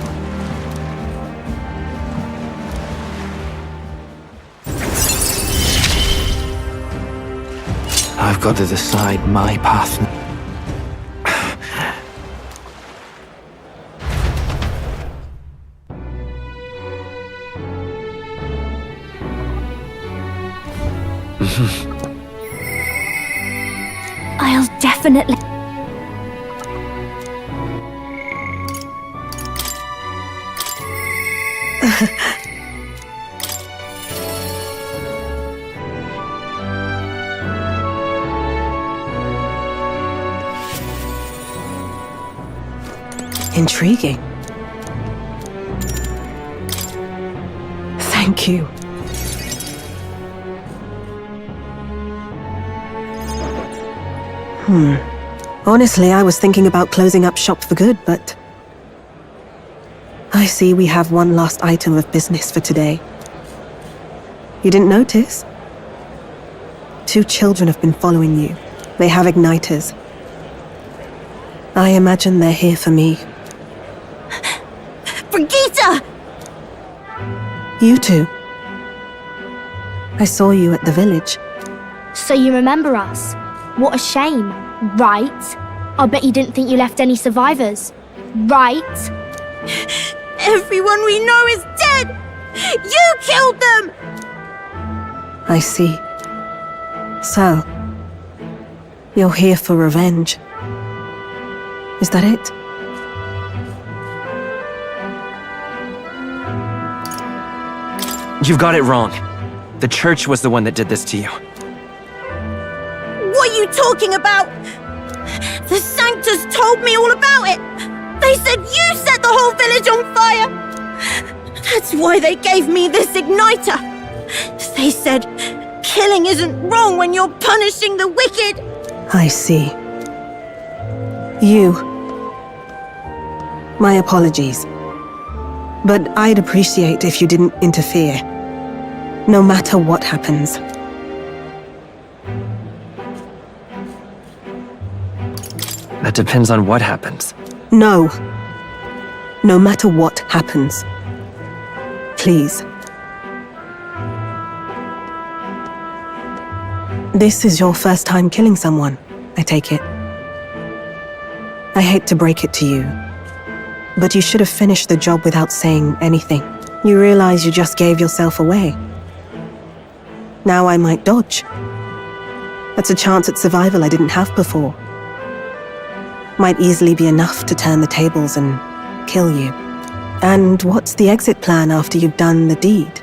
I've got to decide my path. I'll definitely... Intriguing. Thank you. Honestly, I was thinking about closing up shop for good, but... I see we have one last item of business for today. You didn't notice? 2 children have been following you. They have igniters. I imagine they're here for me. Brigitte! You two. I saw you at the village. So you remember us? What a shame, right? I'll bet you didn't think you left any survivors, right? Everyone we know is dead! You killed them! I see. So, you're here for revenge. Is that it? You've got it wrong. The church was the one that did this to you. What are you talking about? The Sanctus told me all about it. They said you set the whole village on fire. That's why they gave me this igniter. They said killing isn't wrong when you're punishing the wicked. I see. You. My apologies. But I'd appreciate if you didn't interfere. No matter what happens. That depends on what happens. No. No matter what happens. Please. This is your first time killing someone, I take it. I hate to break it to you, but you should have finished the job without saying anything. You realize you just gave yourself away. Now I might dodge. That's a chance at survival I didn't have before. Might easily be enough to turn the tables and kill you. And what's the exit plan after you've done the deed?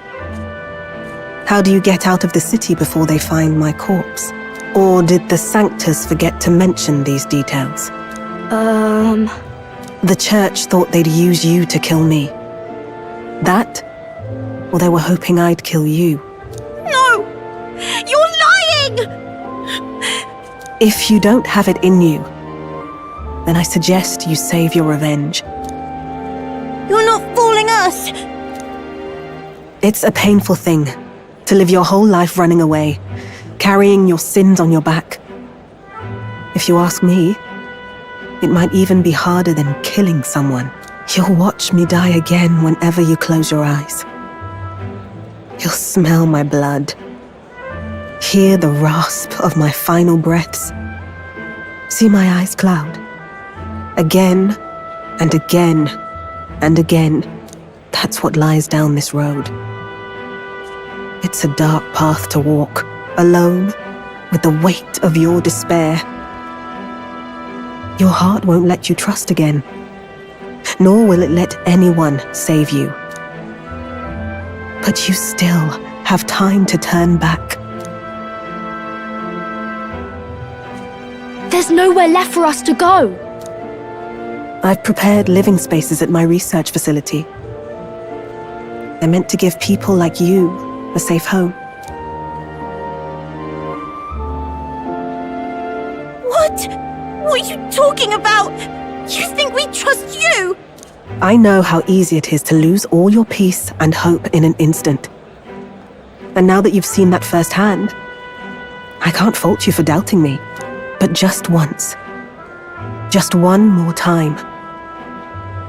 How do you get out of the city before they find my corpse? Or did the Sanctus forget to mention these details? The church thought they'd use you to kill me. That? Or they were hoping I'd kill you? No! You're lying! If you don't have it in you, then I suggest you save your revenge. You're not fooling us! It's a painful thing to live your whole life running away, carrying your sins on your back. If you ask me, it might even be harder than killing someone. You'll watch me die again whenever you close your eyes. You'll smell my blood, hear the rasp of my final breaths, see my eyes cloud. Again and again and again, that's what lies down this road. It's a dark path to walk, alone, with the weight of your despair. Your heart won't let you trust again, nor will it let anyone save you. But you still have time to turn back. There's nowhere left for us to go. I've prepared living spaces at my research facility. They're meant to give people like you a safe home. What? What are you talking about? You think we trust you? I know how easy it is to lose all your peace and hope in an instant. And now that you've seen that firsthand, I can't fault you for doubting me. But just once, just one more time,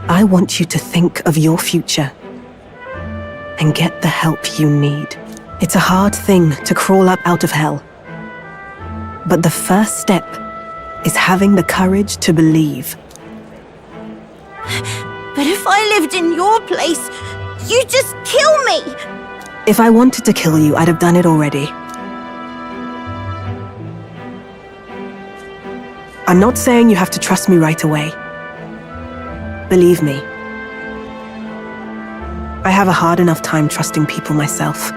I want you to think of your future and get the help you need. It's a hard thing to crawl up out of hell. But the first step is having the courage to believe. But if I lived in your place, you'd just kill me! If I wanted to kill you, I'd have done it already. I'm not saying you have to trust me right away. Believe me, I have a hard enough time trusting people myself.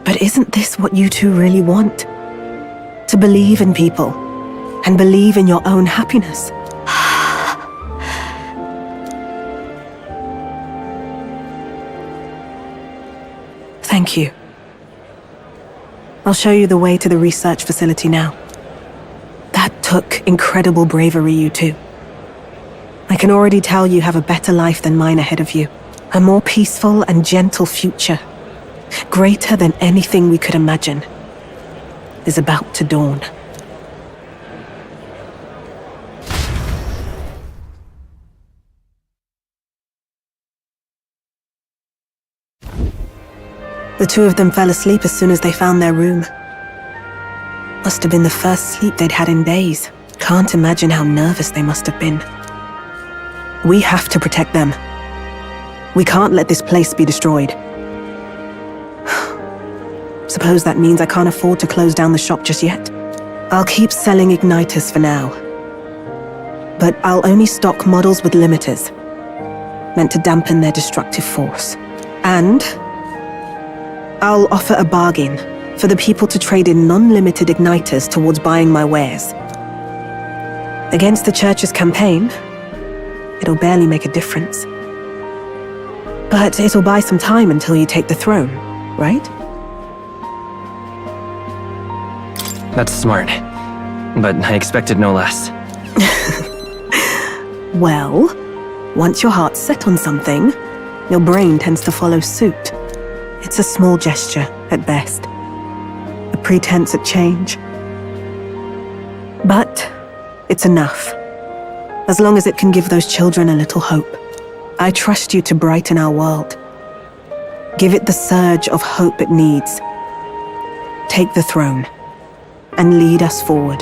But isn't this what you two really want? To believe in people, and believe in your own happiness. Thank you. I'll show you the way to the research facility now. That took incredible bravery, you two. I can already tell you have a better life than mine ahead of you. A more peaceful and gentle future, greater than anything we could imagine, is about to dawn. The two of them fell asleep as soon as they found their room. Must have been the first sleep they'd had in days. Can't imagine how nervous they must have been. We have to protect them. We can't let this place be destroyed. Suppose that means I can't afford to close down the shop just yet. I'll keep selling igniters for now. But I'll only stock models with limiters, meant to dampen their destructive force. And I'll offer a bargain for the people to trade in non-limited igniters towards buying my wares. Against the church's campaign, it'll barely make a difference. But it'll buy some time until you take the throne, right? That's smart. But I expected no less. Well, once your heart's set on something, your brain tends to follow suit. It's a small gesture, at best. A pretense at change. But it's enough. As long as it can give those children a little hope. I trust you to brighten our world. Give it the surge of hope it needs. Take the throne, and lead us forward.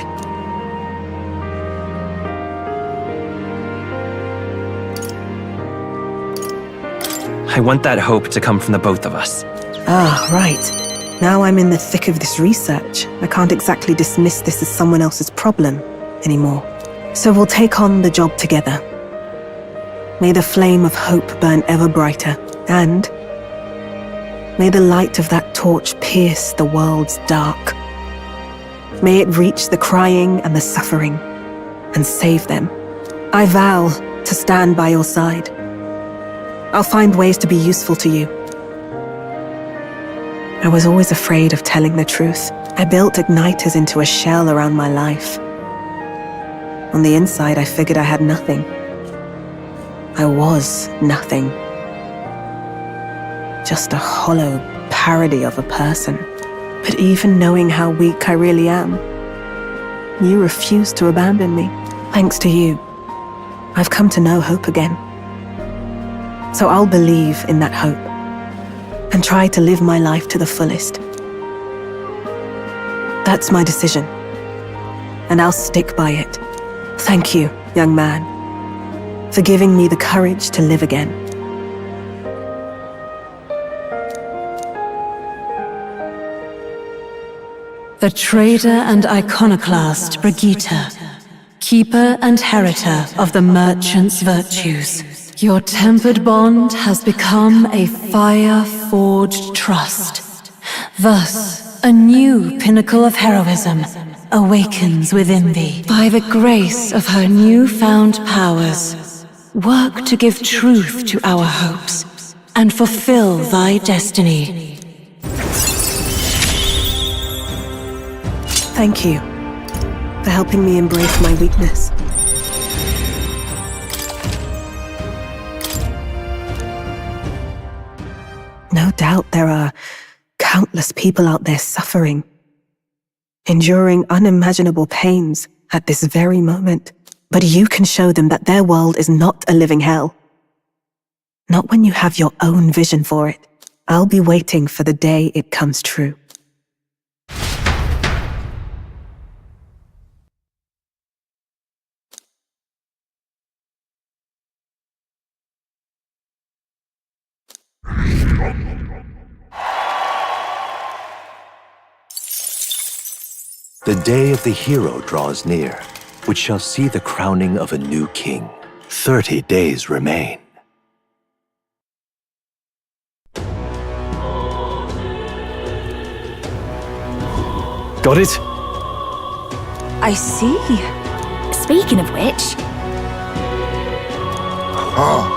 I want that hope to come from the both of us. Ah, right. Now I'm in the thick of this research. I can't exactly dismiss this as someone else's problem anymore. So we'll take on the job together. May the flame of hope burn ever brighter, and may the light of that torch pierce the world's dark. May it reach the crying and the suffering, and save them. I vow to stand by your side. I'll find ways to be useful to you. I was always afraid of telling the truth. I built igniters into a shell around my life. On the inside, I figured I had nothing. I was nothing. Just a hollow parody of a person. But even knowing how weak I really am, you refused to abandon me. Thanks to you, I've come to know hope again. So I'll believe in that hope and try to live my life to the fullest. That's my decision, and I'll stick by it. Thank you, young man, for giving me the courage to live again. The trader and iconoclast Brigitte, keeper and heritor of the merchant's virtues. Your tempered bond has become a fire-forged trust. Thus, a new pinnacle of heroism awakens within thee. By the grace of her newfound powers, work to give truth to our hopes and fulfill thy destiny. Thank you for helping me embrace my weakness. No doubt there are countless people out there suffering, enduring unimaginable pains at this very moment. But you can show them that their world is not a living hell. Not when you have your own vision for it. I'll be waiting for the day it comes true. The day of the hero draws near, which shall see the crowning of a new king. 30 days remain. Got it? I see. Speaking of which... Oh.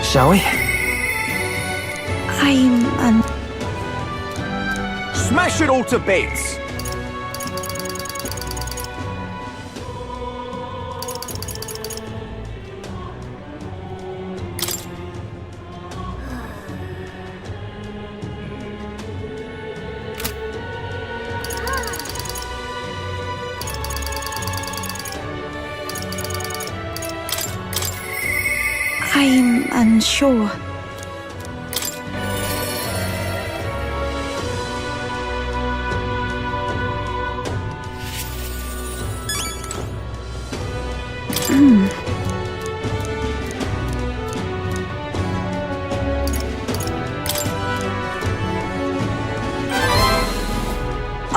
Shall we? I'm Smash it all to bits! I'm unsure.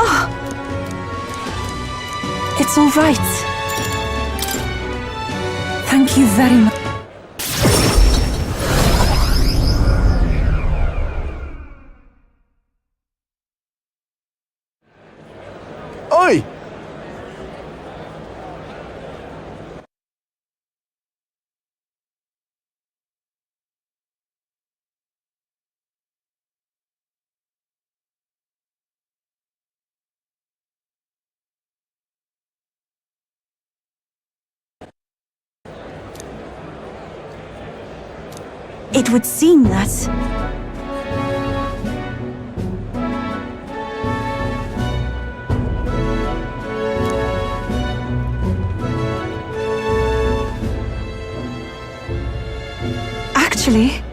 Oh! It's all right. Thank you very much. Oi! It would seem that... Actually...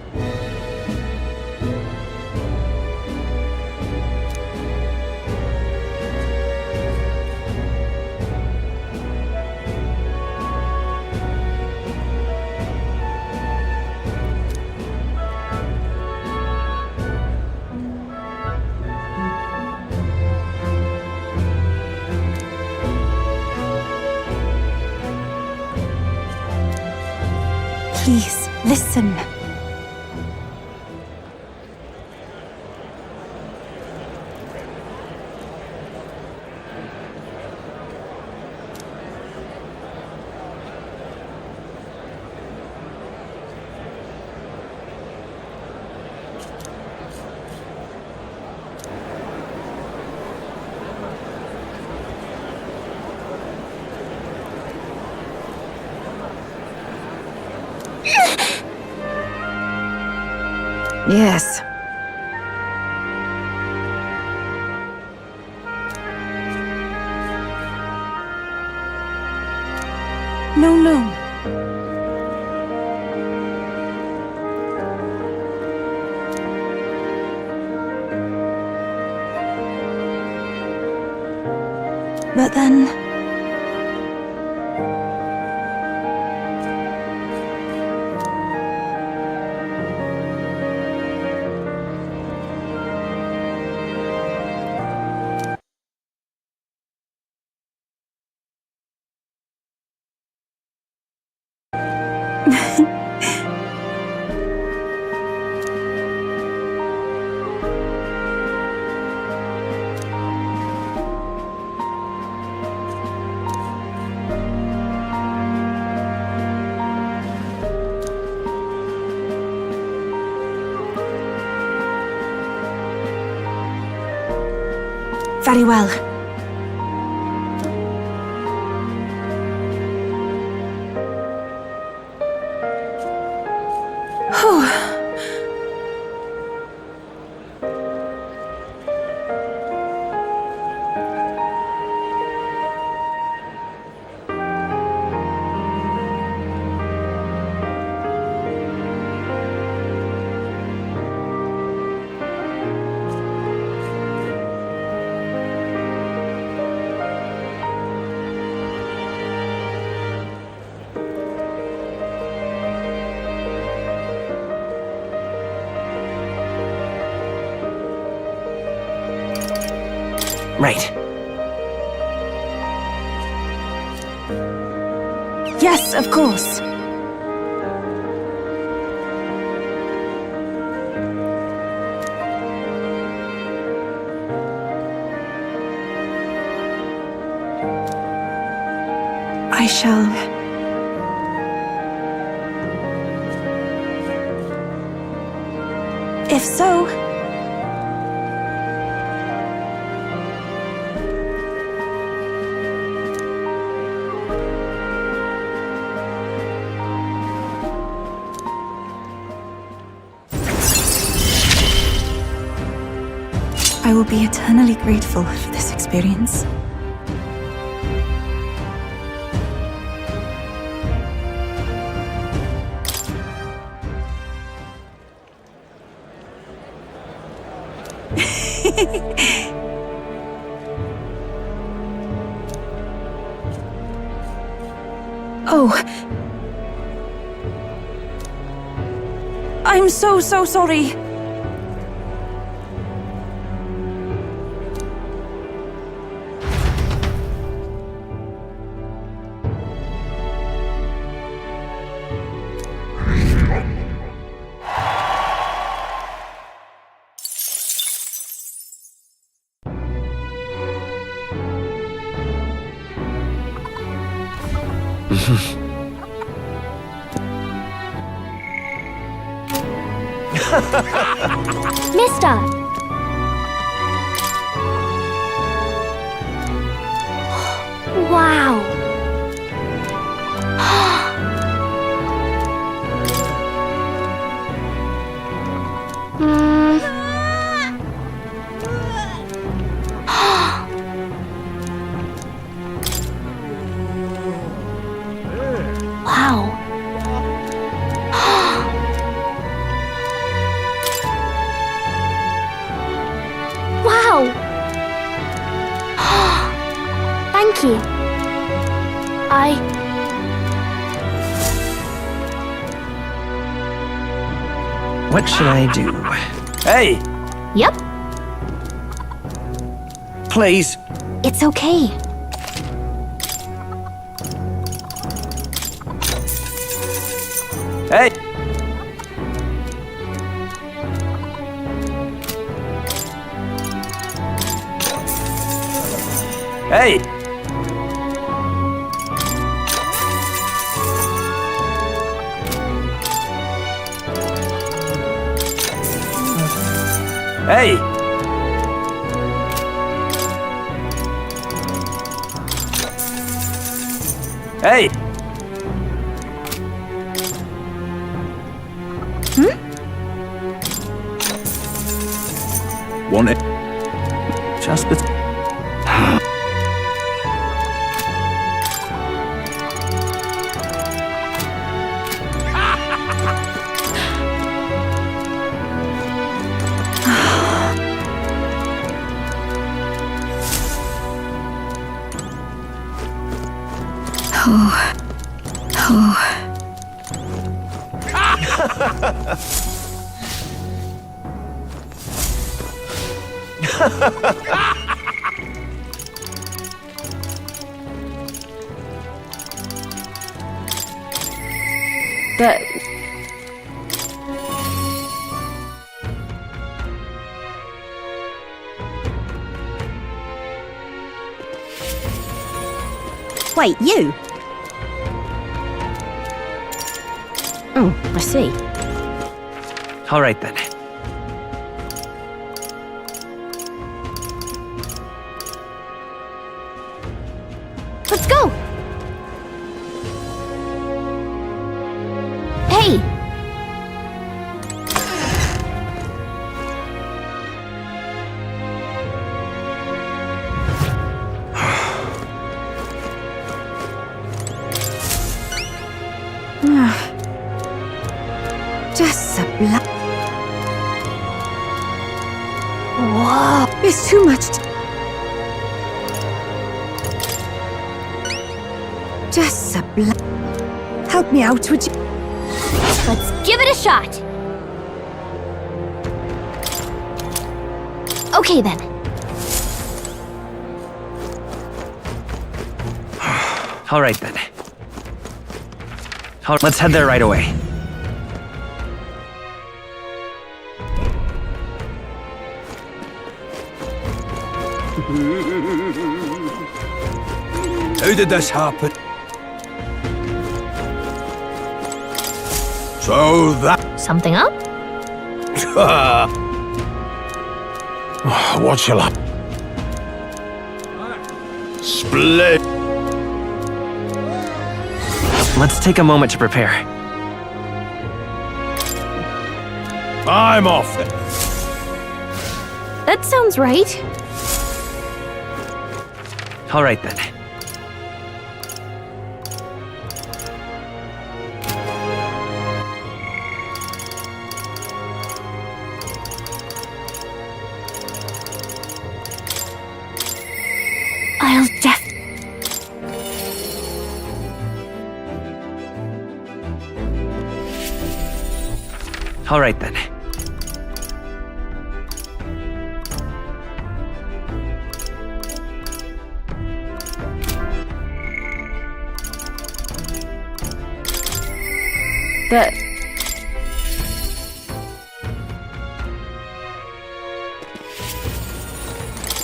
Please, listen. Yes. No. But then... Very well. Right. Yes, of course. I shall... If so... I will be eternally grateful for this experience. Oh. I'm so sorry. Mister! Wow! Wow! Wow! Thank you. What should I do? Hey! Yep. Please. It's okay. Hey! Hey! Hey! Hey! Want it? Just the... But... Wait, you? Oh, I see. All right then. Let's go! Hey! Just a black... Whoa! It's too much. Just a black... Help me out, would you? Let's give it a shot! Okay then. All right then. Let's head there right away. How did this happen? So that... Something up? What's your lap? Split. Let's take a moment to prepare. I'm off then. That sounds right. All right then. I'll All right then.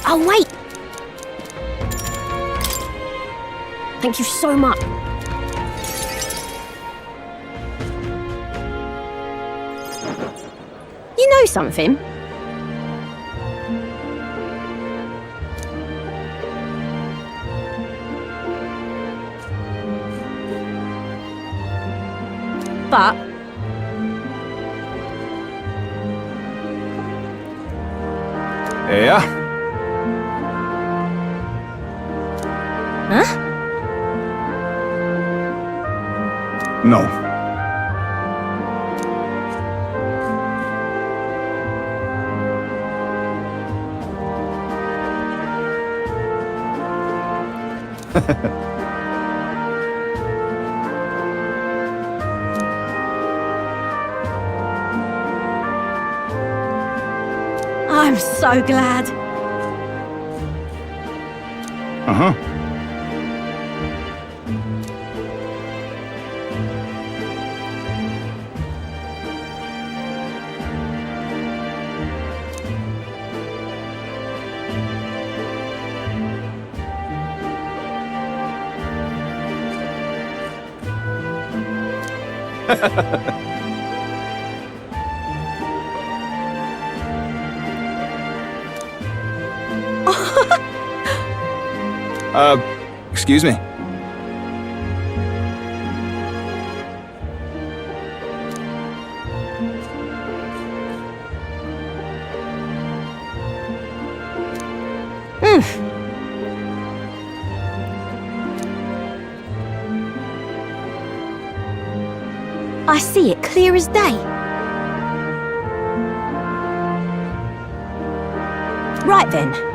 Oh, wait! Thank you so much. You know something? But Yeah? Huh? No. I'm so glad. Uh-huh. Excuse me. I see it clear as day. Right then.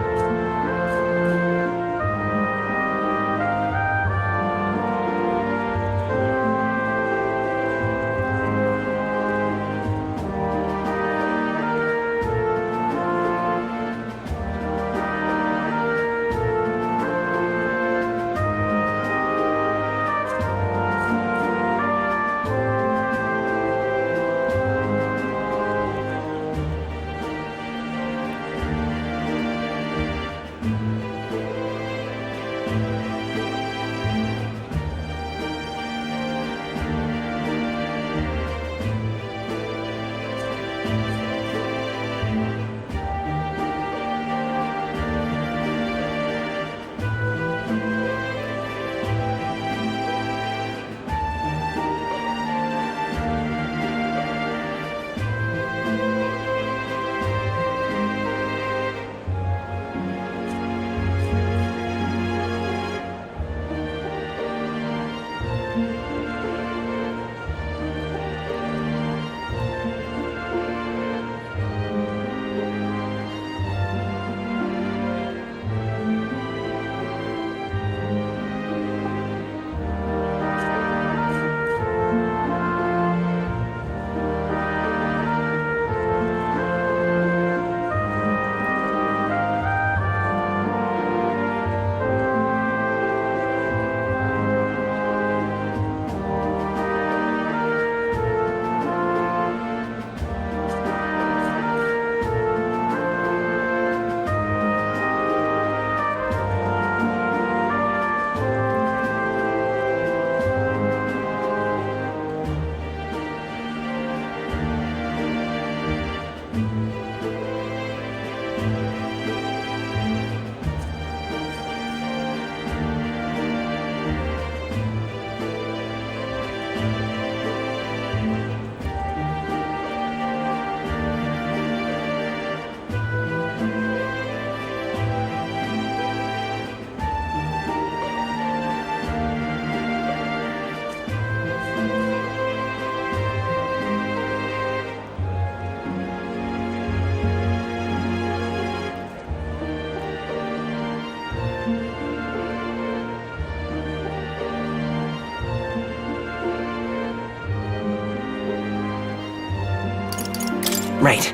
Right.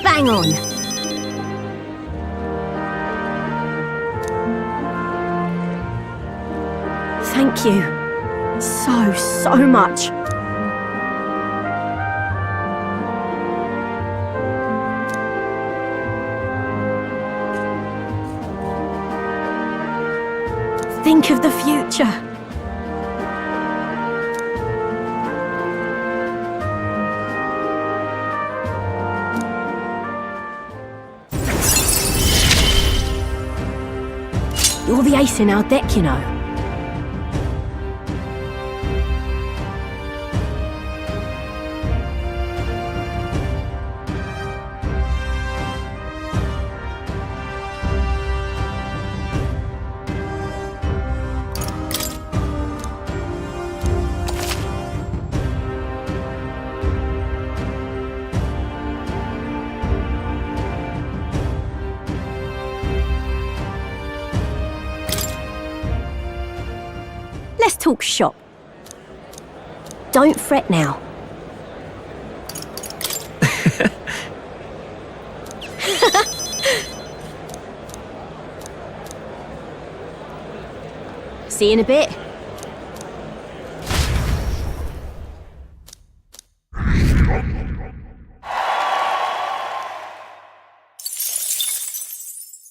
Bang on. Thank you. So much. Think of the future. You're the ace in our deck, you know. Let's talk shop. Don't fret now. See you in a bit.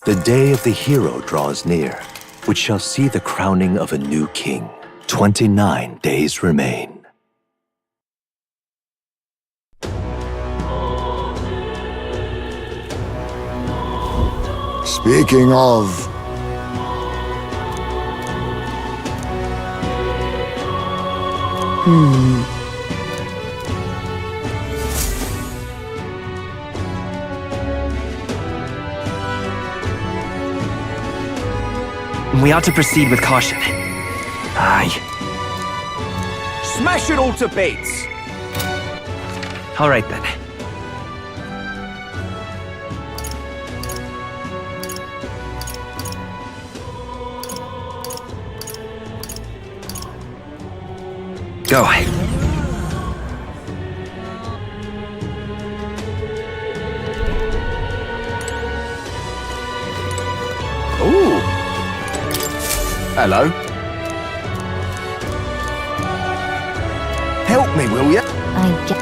The day of the hero draws near, which shall see the crowning of a new king. 29 days remain. Speaking of... We ought to proceed with caution. Aye. Smash it all to bits! All right then. Go. Ooh. Hello. Help me, will you? I get...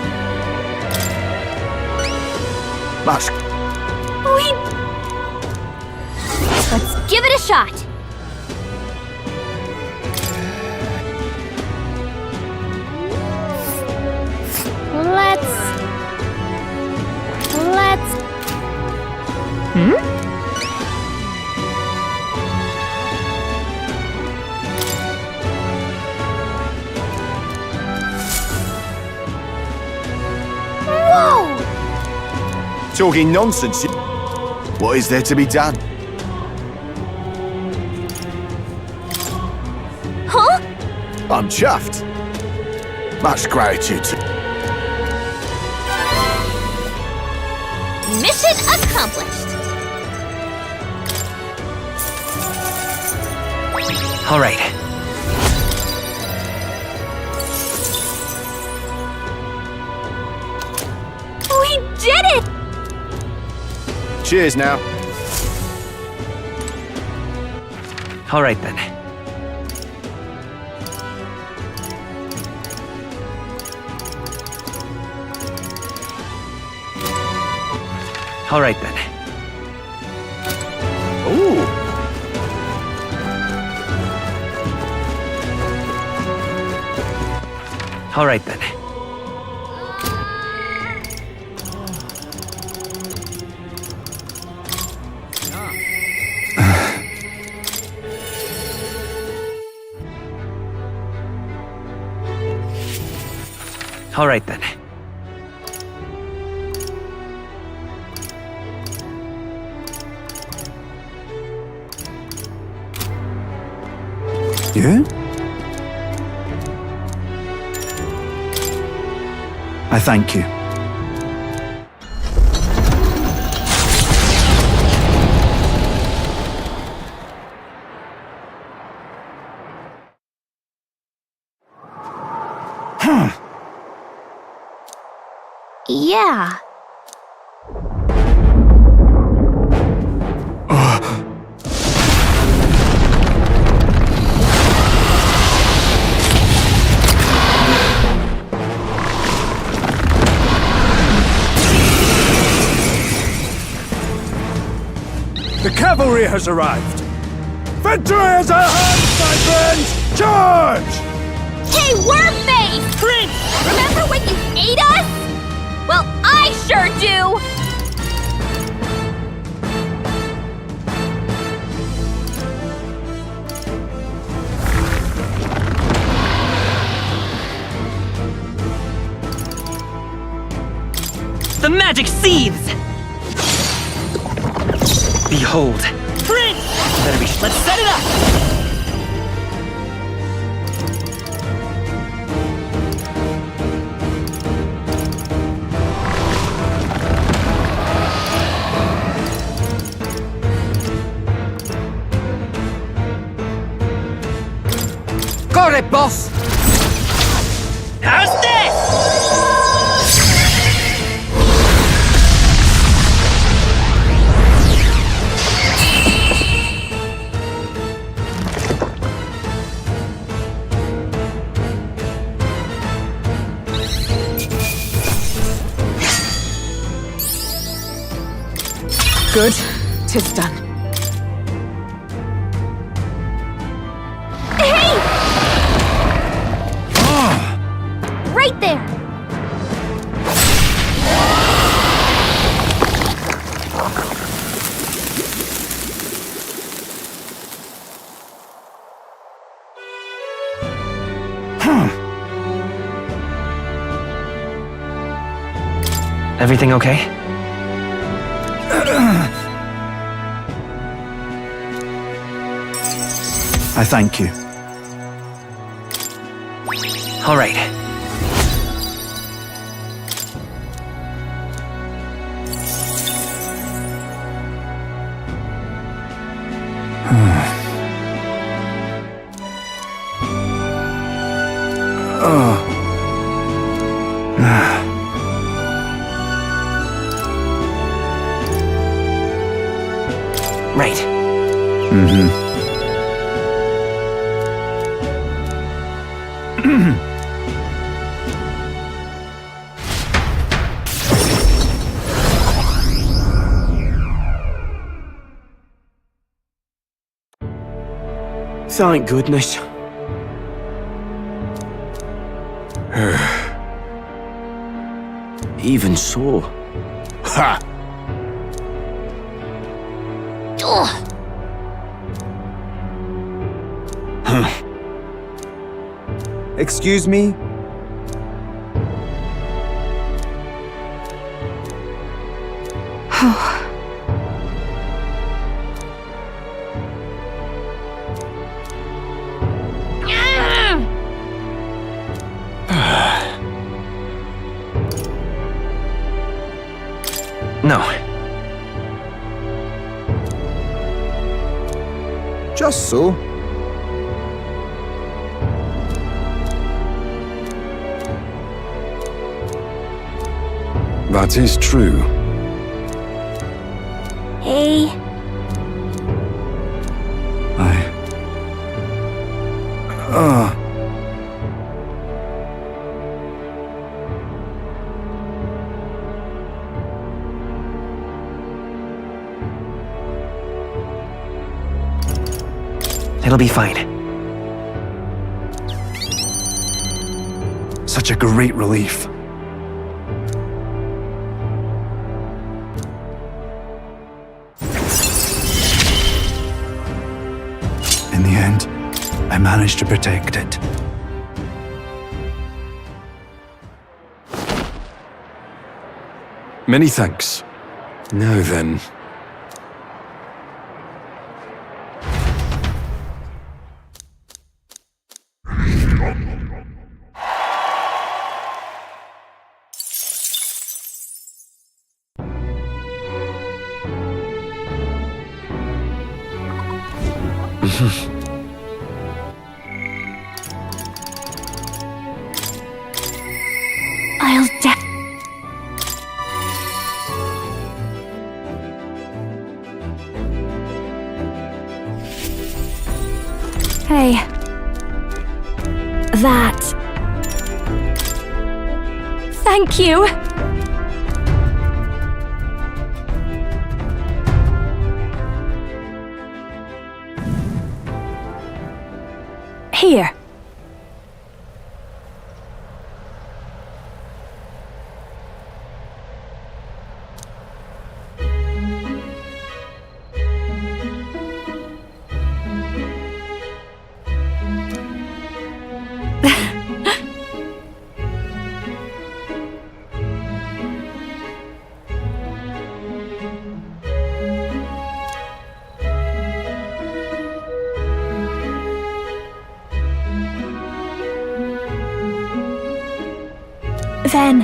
Much. Let's give it a shot. Let's... Whoa! Talking nonsense. What is there to be done? Huh? I'm chuffed. Much gratitude. Mission accomplished. All right. We did it! Cheers now. All right then. All right then. Ooh. All right then. All right then. Yeah? I thank you. Yeah. The cavalry has arrived! Victory is at hand, my friends! Charge! Hey, Wormface! Prince! Remember when you ate us? Well, I sure do! The magic seethes! Behold. Prince! Better be. Let's set it up! Got it, boss! How's this? Good. 'Tis done. Hey! Right there! Everything okay? I thank you. All right. Right. Thank goodness. Even so. Ha! Excuse me? No. Just so. That is true. Hey. It'll be fine. Such a great relief. In the end, I managed to protect it. Many thanks. Now then. I'll Thank you. Here. Then...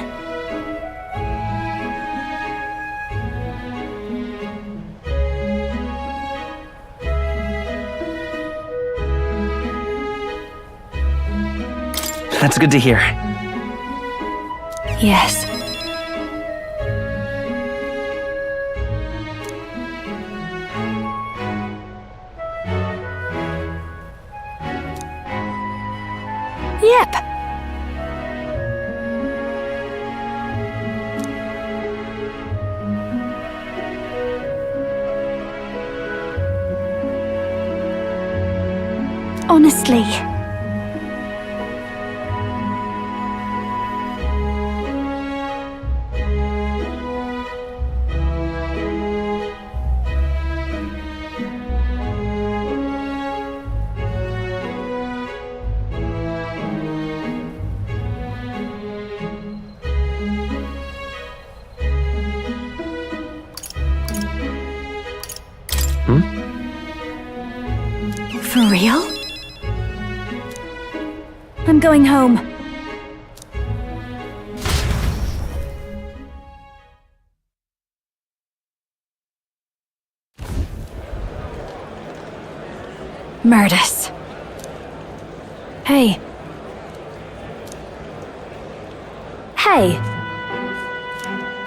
That's good to hear. Yes. Yep. Honestly. For real? I'm going home. Murders. Hey. Hey.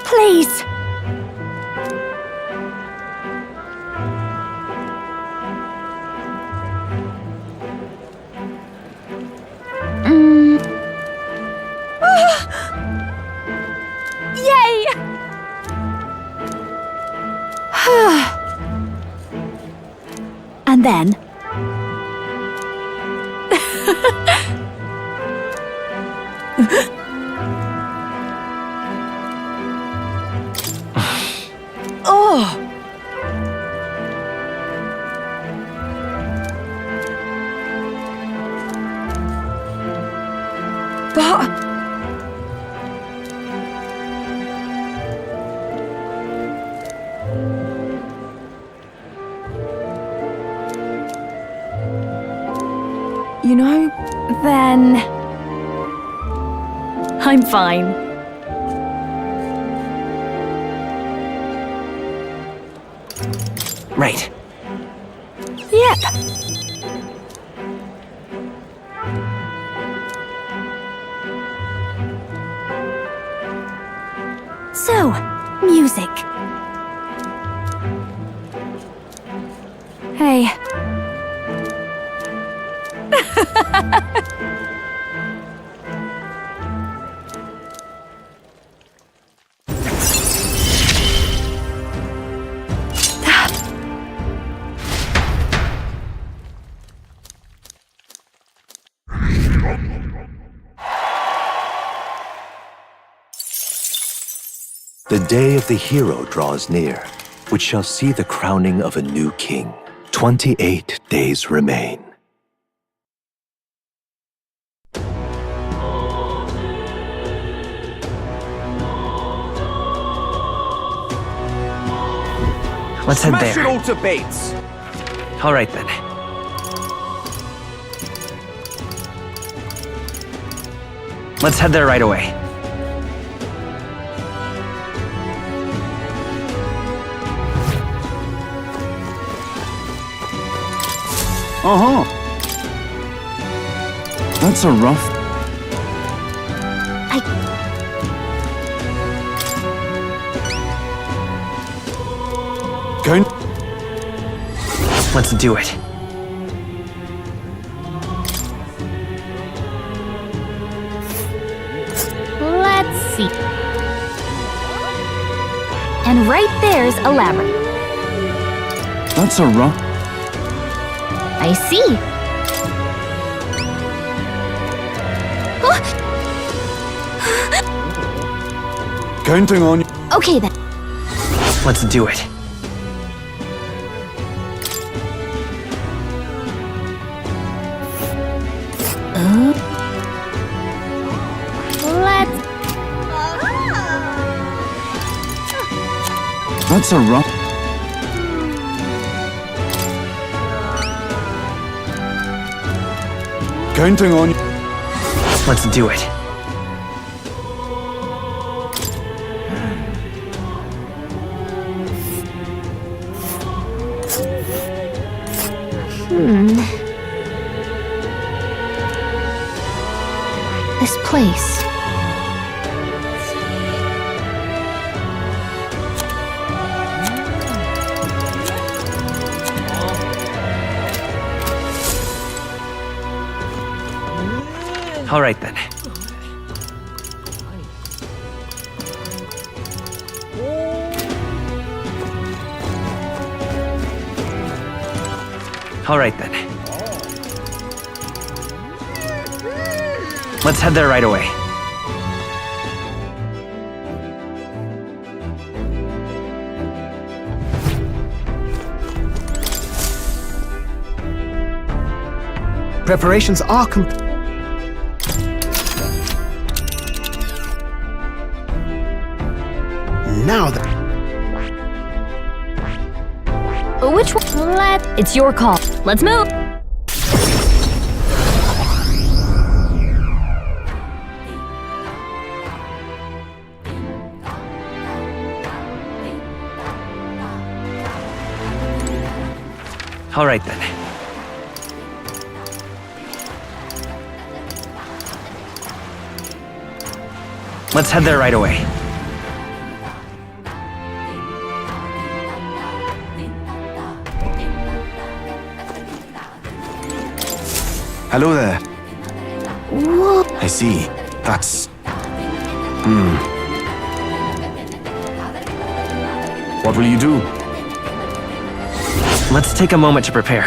Please. Yay! And then... oh! But... You know, then... I'm fine. Right. Yep. So, music. Hey. The day of the hero draws near, which shall see the crowning of a new king. 28 days remain. Let's head Smash there. it all to bits. All right then. Let's head there right away. Uh-huh. That's a rough... Going... Let's do it. Let's see. And right there's a labyrinth. That's a rock. I see. Counting on you. Okay then. Let's do it. Let's... That's a rock. Counting on you. Let's do it. This place. All right then. All right then. Let's head there right away. Preparations are complete. Now then. Which one? It's your call. Let's move. All right then. Let's head there right away. Hello there. Whoa. I see. That's... What will you do? Let's take a moment to prepare.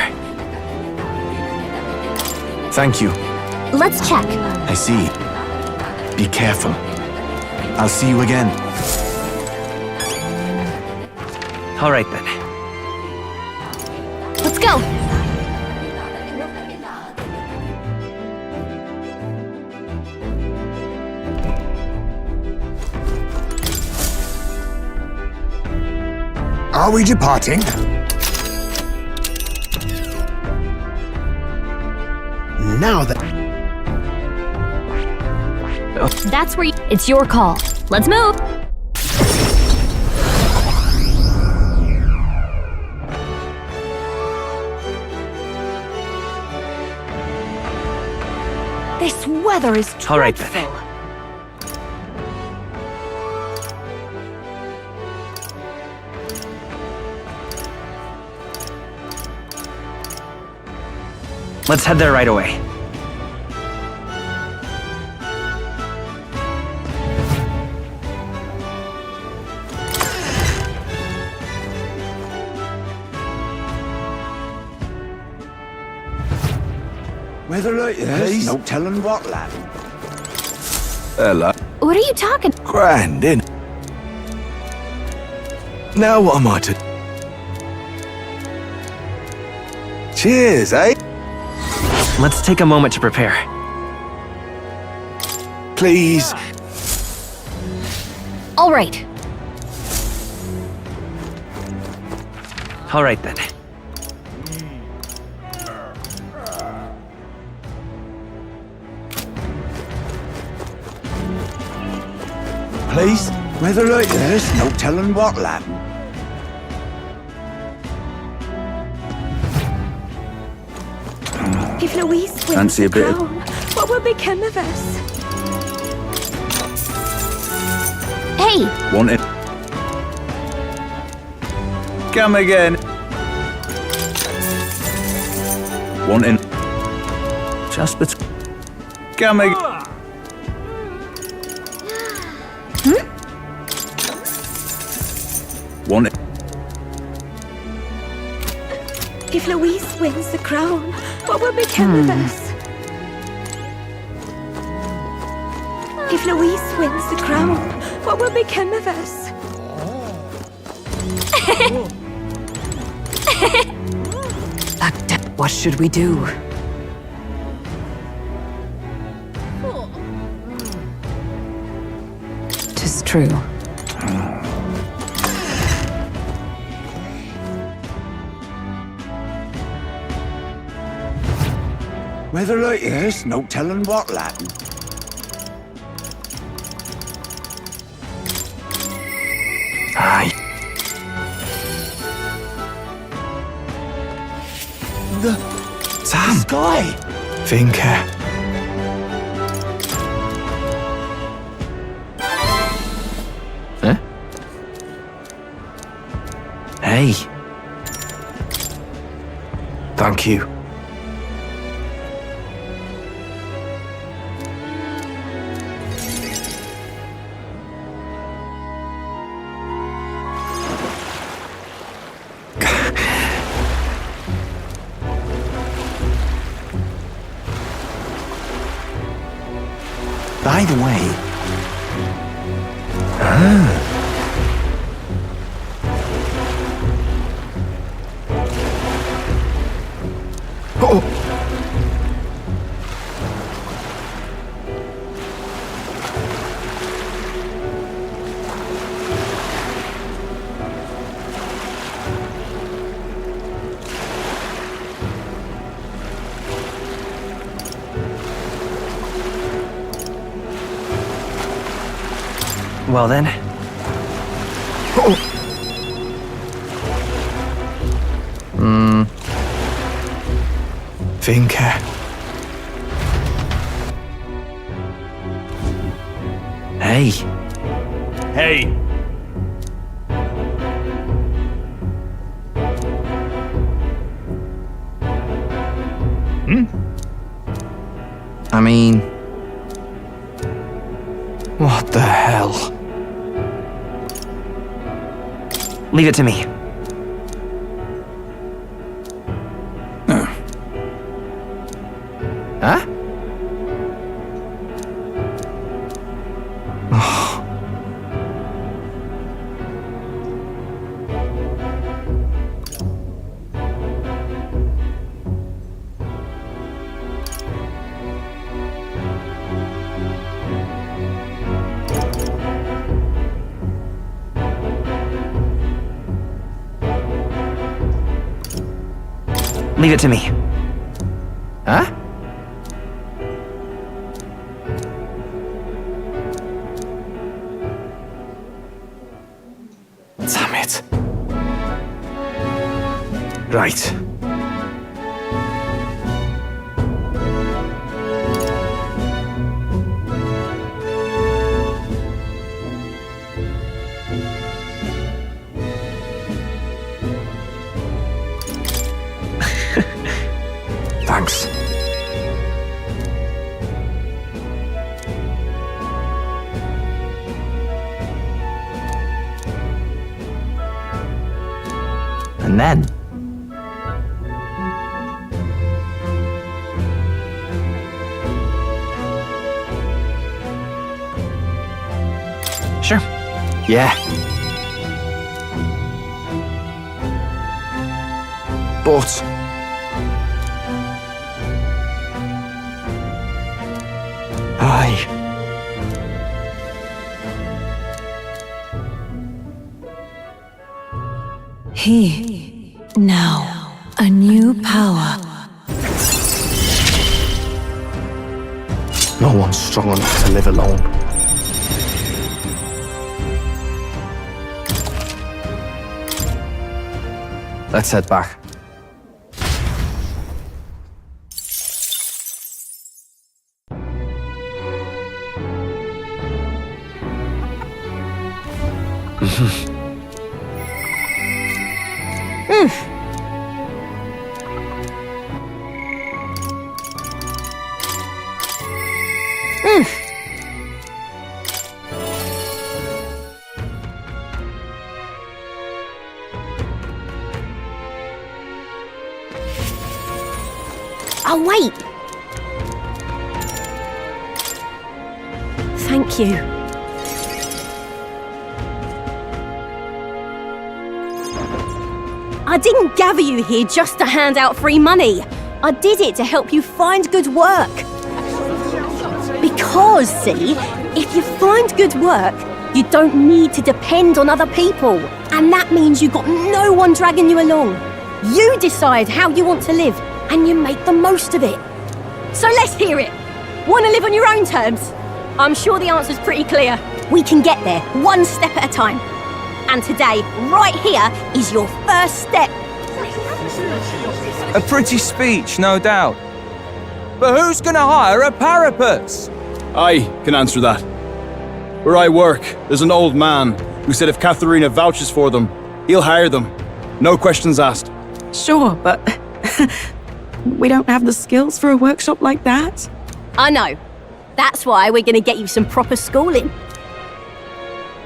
Thank you. Let's check. I see. Be careful. I'll see you again. All right then. Let's go. Are we departing? Now then. That's where it's your call. Let's move. This weather is dreadful. All right then. Let's head there right away. Weather like this, no telling what, lad. Hello. What are you talking? Grand, innit? Now what am I to... Cheers, eh? Let's take a moment to prepare. Please. All right. All right then. Please. Weather like this, no telling what, lad. If Louise wins Fancy a the bit of- crown, what will become of us? Hey, Want it? Come again. Wanting. Just between. Come again. Want it? If Louise wins the crown, what will become of us? If Louise wins the crown, what will become of us? What should we do? Tis true. Weather like this, no telling what'll happen. Aye. The sky! Vinca. Huh? Hey. Thank you. By the way... Oh! Well then. Vinca. Hey. Hey. I mean... What the hell? Leave it to me. Huh? Leave it to me. Huh? Damn it. Right. Thanks. And then... Sure. Yeah. But... Aye. He, now, a new power. No one's strong enough to live alone. Let's head back. Wait! Thank you. I didn't gather you here just to hand out free money. I did it to help you find good work. Because, see, if you find good work, you don't need to depend on other people. And that means you've got no one dragging you along. You decide how you want to live, and you make the most of it. So let's hear it. Want to live on your own terms? I'm sure the answer's pretty clear. We can get there, one step at a time. And today, right here, is your first step. A pretty speech, no doubt. But who's gonna hire a parapets? I can answer that. Where I work, there's an old man who said if Katharina vouches for them, he'll hire them. No questions asked. Sure, but we don't have the skills for a workshop like that. I know. That's why we're gonna get you some proper schooling.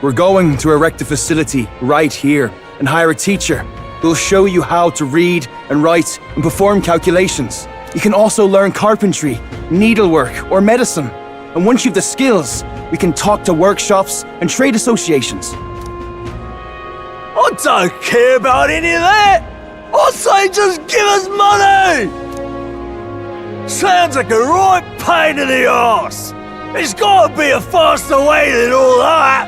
We're going to erect a facility right here and hire a teacher who'll show you how to read and write and perform calculations. You can also learn carpentry, needlework, or medicine. And once you've the skills, we can talk to workshops and trade associations. I don't care about any of that! I say just give us money! Sounds like a right pain in the arse. There's gotta be a faster way than all that!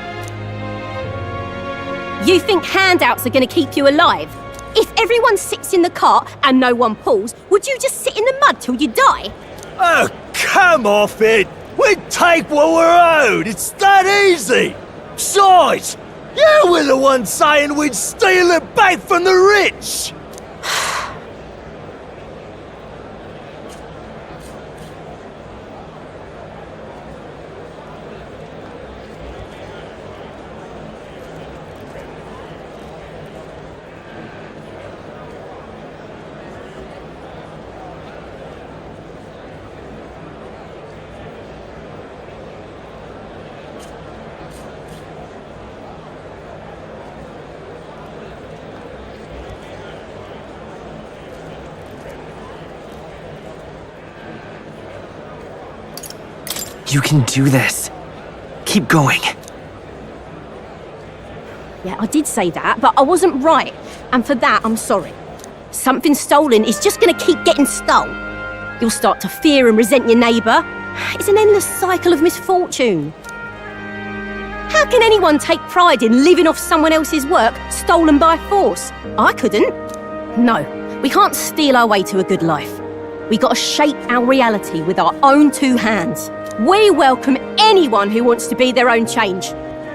You think handouts are gonna keep you alive? If everyone sits in the cart and no one pulls, would you just sit in the mud till you die? Oh, come off it! We take what we're owed! It's that easy! Besides, you were the one saying we'd steal it back from the rich! You can do this. Keep going. Yeah, I did say that, but I wasn't right. And for that, I'm sorry. Something stolen is just gonna keep getting stole. You'll start to fear and resent your neighbour. It's an endless cycle of misfortune. How can anyone take pride in living off someone else's work stolen by force? I couldn't. No, we can't steal our way to a good life. We gotta shape our reality with our own two hands. We welcome anyone who wants to be their own change.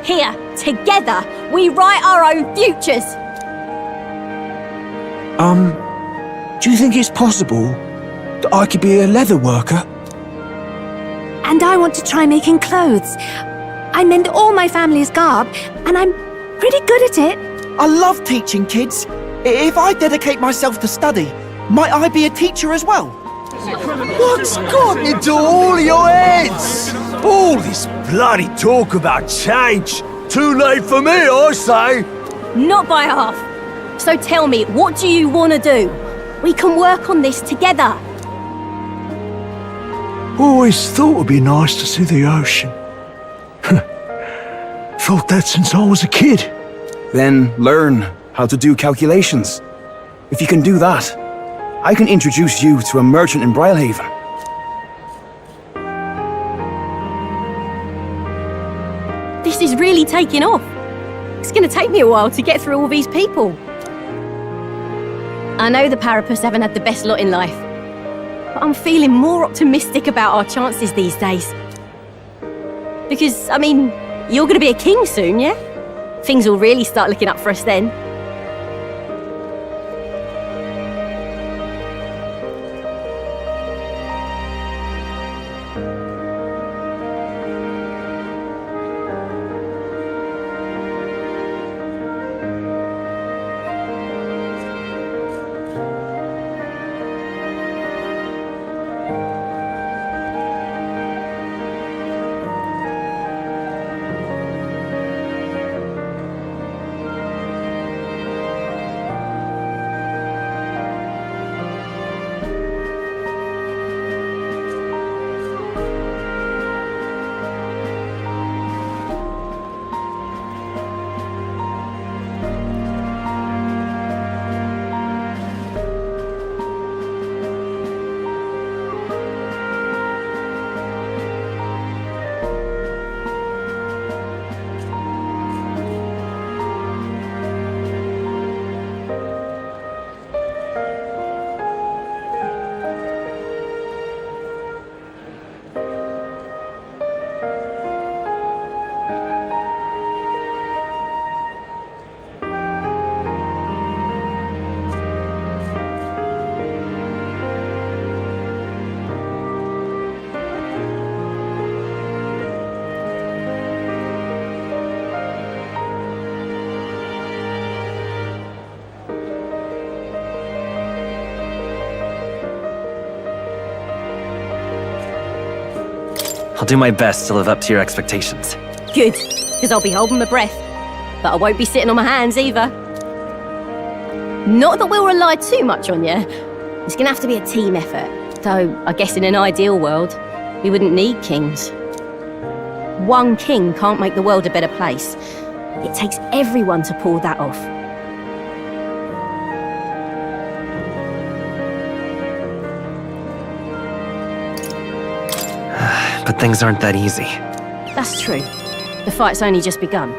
Here, together, we write our own futures. Do you think it's possible that I could be a leather worker? And I want to try making clothes. I mend all my family's garb, and I'm pretty good at it. I love teaching kids. If I dedicate myself to study, might I be a teacher as well? What's got into all your heads? All this bloody talk about change. Too late for me, I say. Not by half. So tell me, what do you want to do? We can work on this together. Always thought it'd be nice to see the ocean. Thought that since I was a kid. Then learn how to do calculations. If you can do that, I can introduce you to a merchant in Brylehaven. This is really taking off. It's going to take me a while to get through all these people. I know the Parapus haven't had the best lot in life, but I'm feeling more optimistic about our chances these days. Because, I mean, you're going to be a king soon, yeah? Things will really start looking up for us then. do my best to live up to your expectations. Good, because I'll be holding my breath. But I won't be sitting on my hands either. Not that we'll rely too much on you. It's gonna have to be a team effort. Though, I guess in an ideal world, we wouldn't need kings. One king can't make the world a better place. It takes everyone to pull that off. But things aren't that easy. That's true. The fight's only just begun.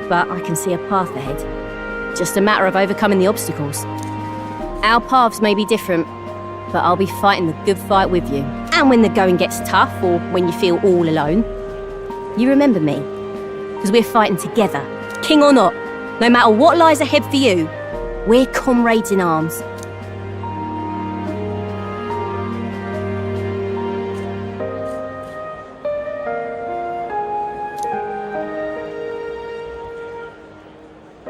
But I can see a path ahead. Just a matter of overcoming the obstacles. Our paths may be different, but I'll be fighting the good fight with you. And when the going gets tough, or when you feel all alone, you remember me. Because we're fighting together, king or not. No matter what lies ahead for you, we're comrades in arms.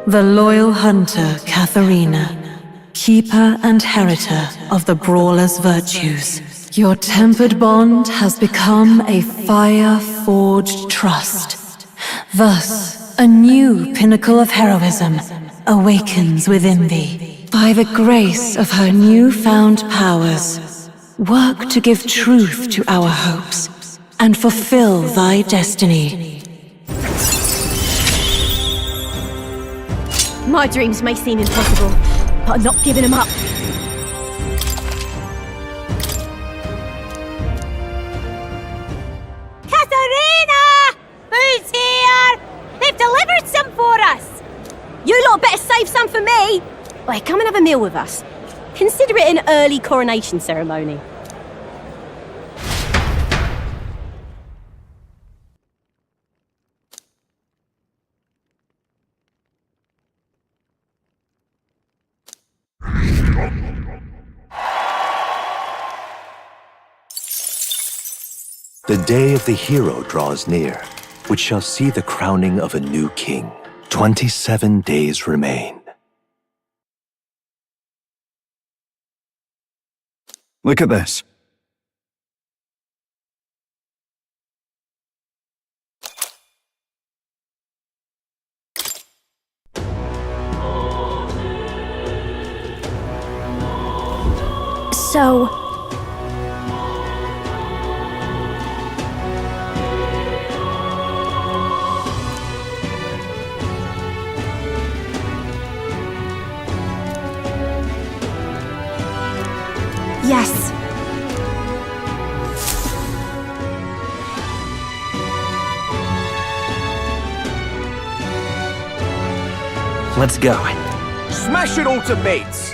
The loyal hunter, Katharina, keeper and heritor of the brawler's virtues. Your tempered bond has become a fire-forged trust. Thus, a new pinnacle of heroism awakens within thee. By the grace of her newfound powers, work to give truth to our hopes and fulfill thy destiny. My dreams may seem impossible, but I'm not giving them up. Katharina! Who's here? They've delivered some for us! You lot better save some for me! Wait, come and have a meal with us. Consider it an early coronation ceremony. The day of the hero draws near, which shall see the crowning of a new king. 27 days remain. Look at this. So... Yes. Let's go. Smash it all to bits!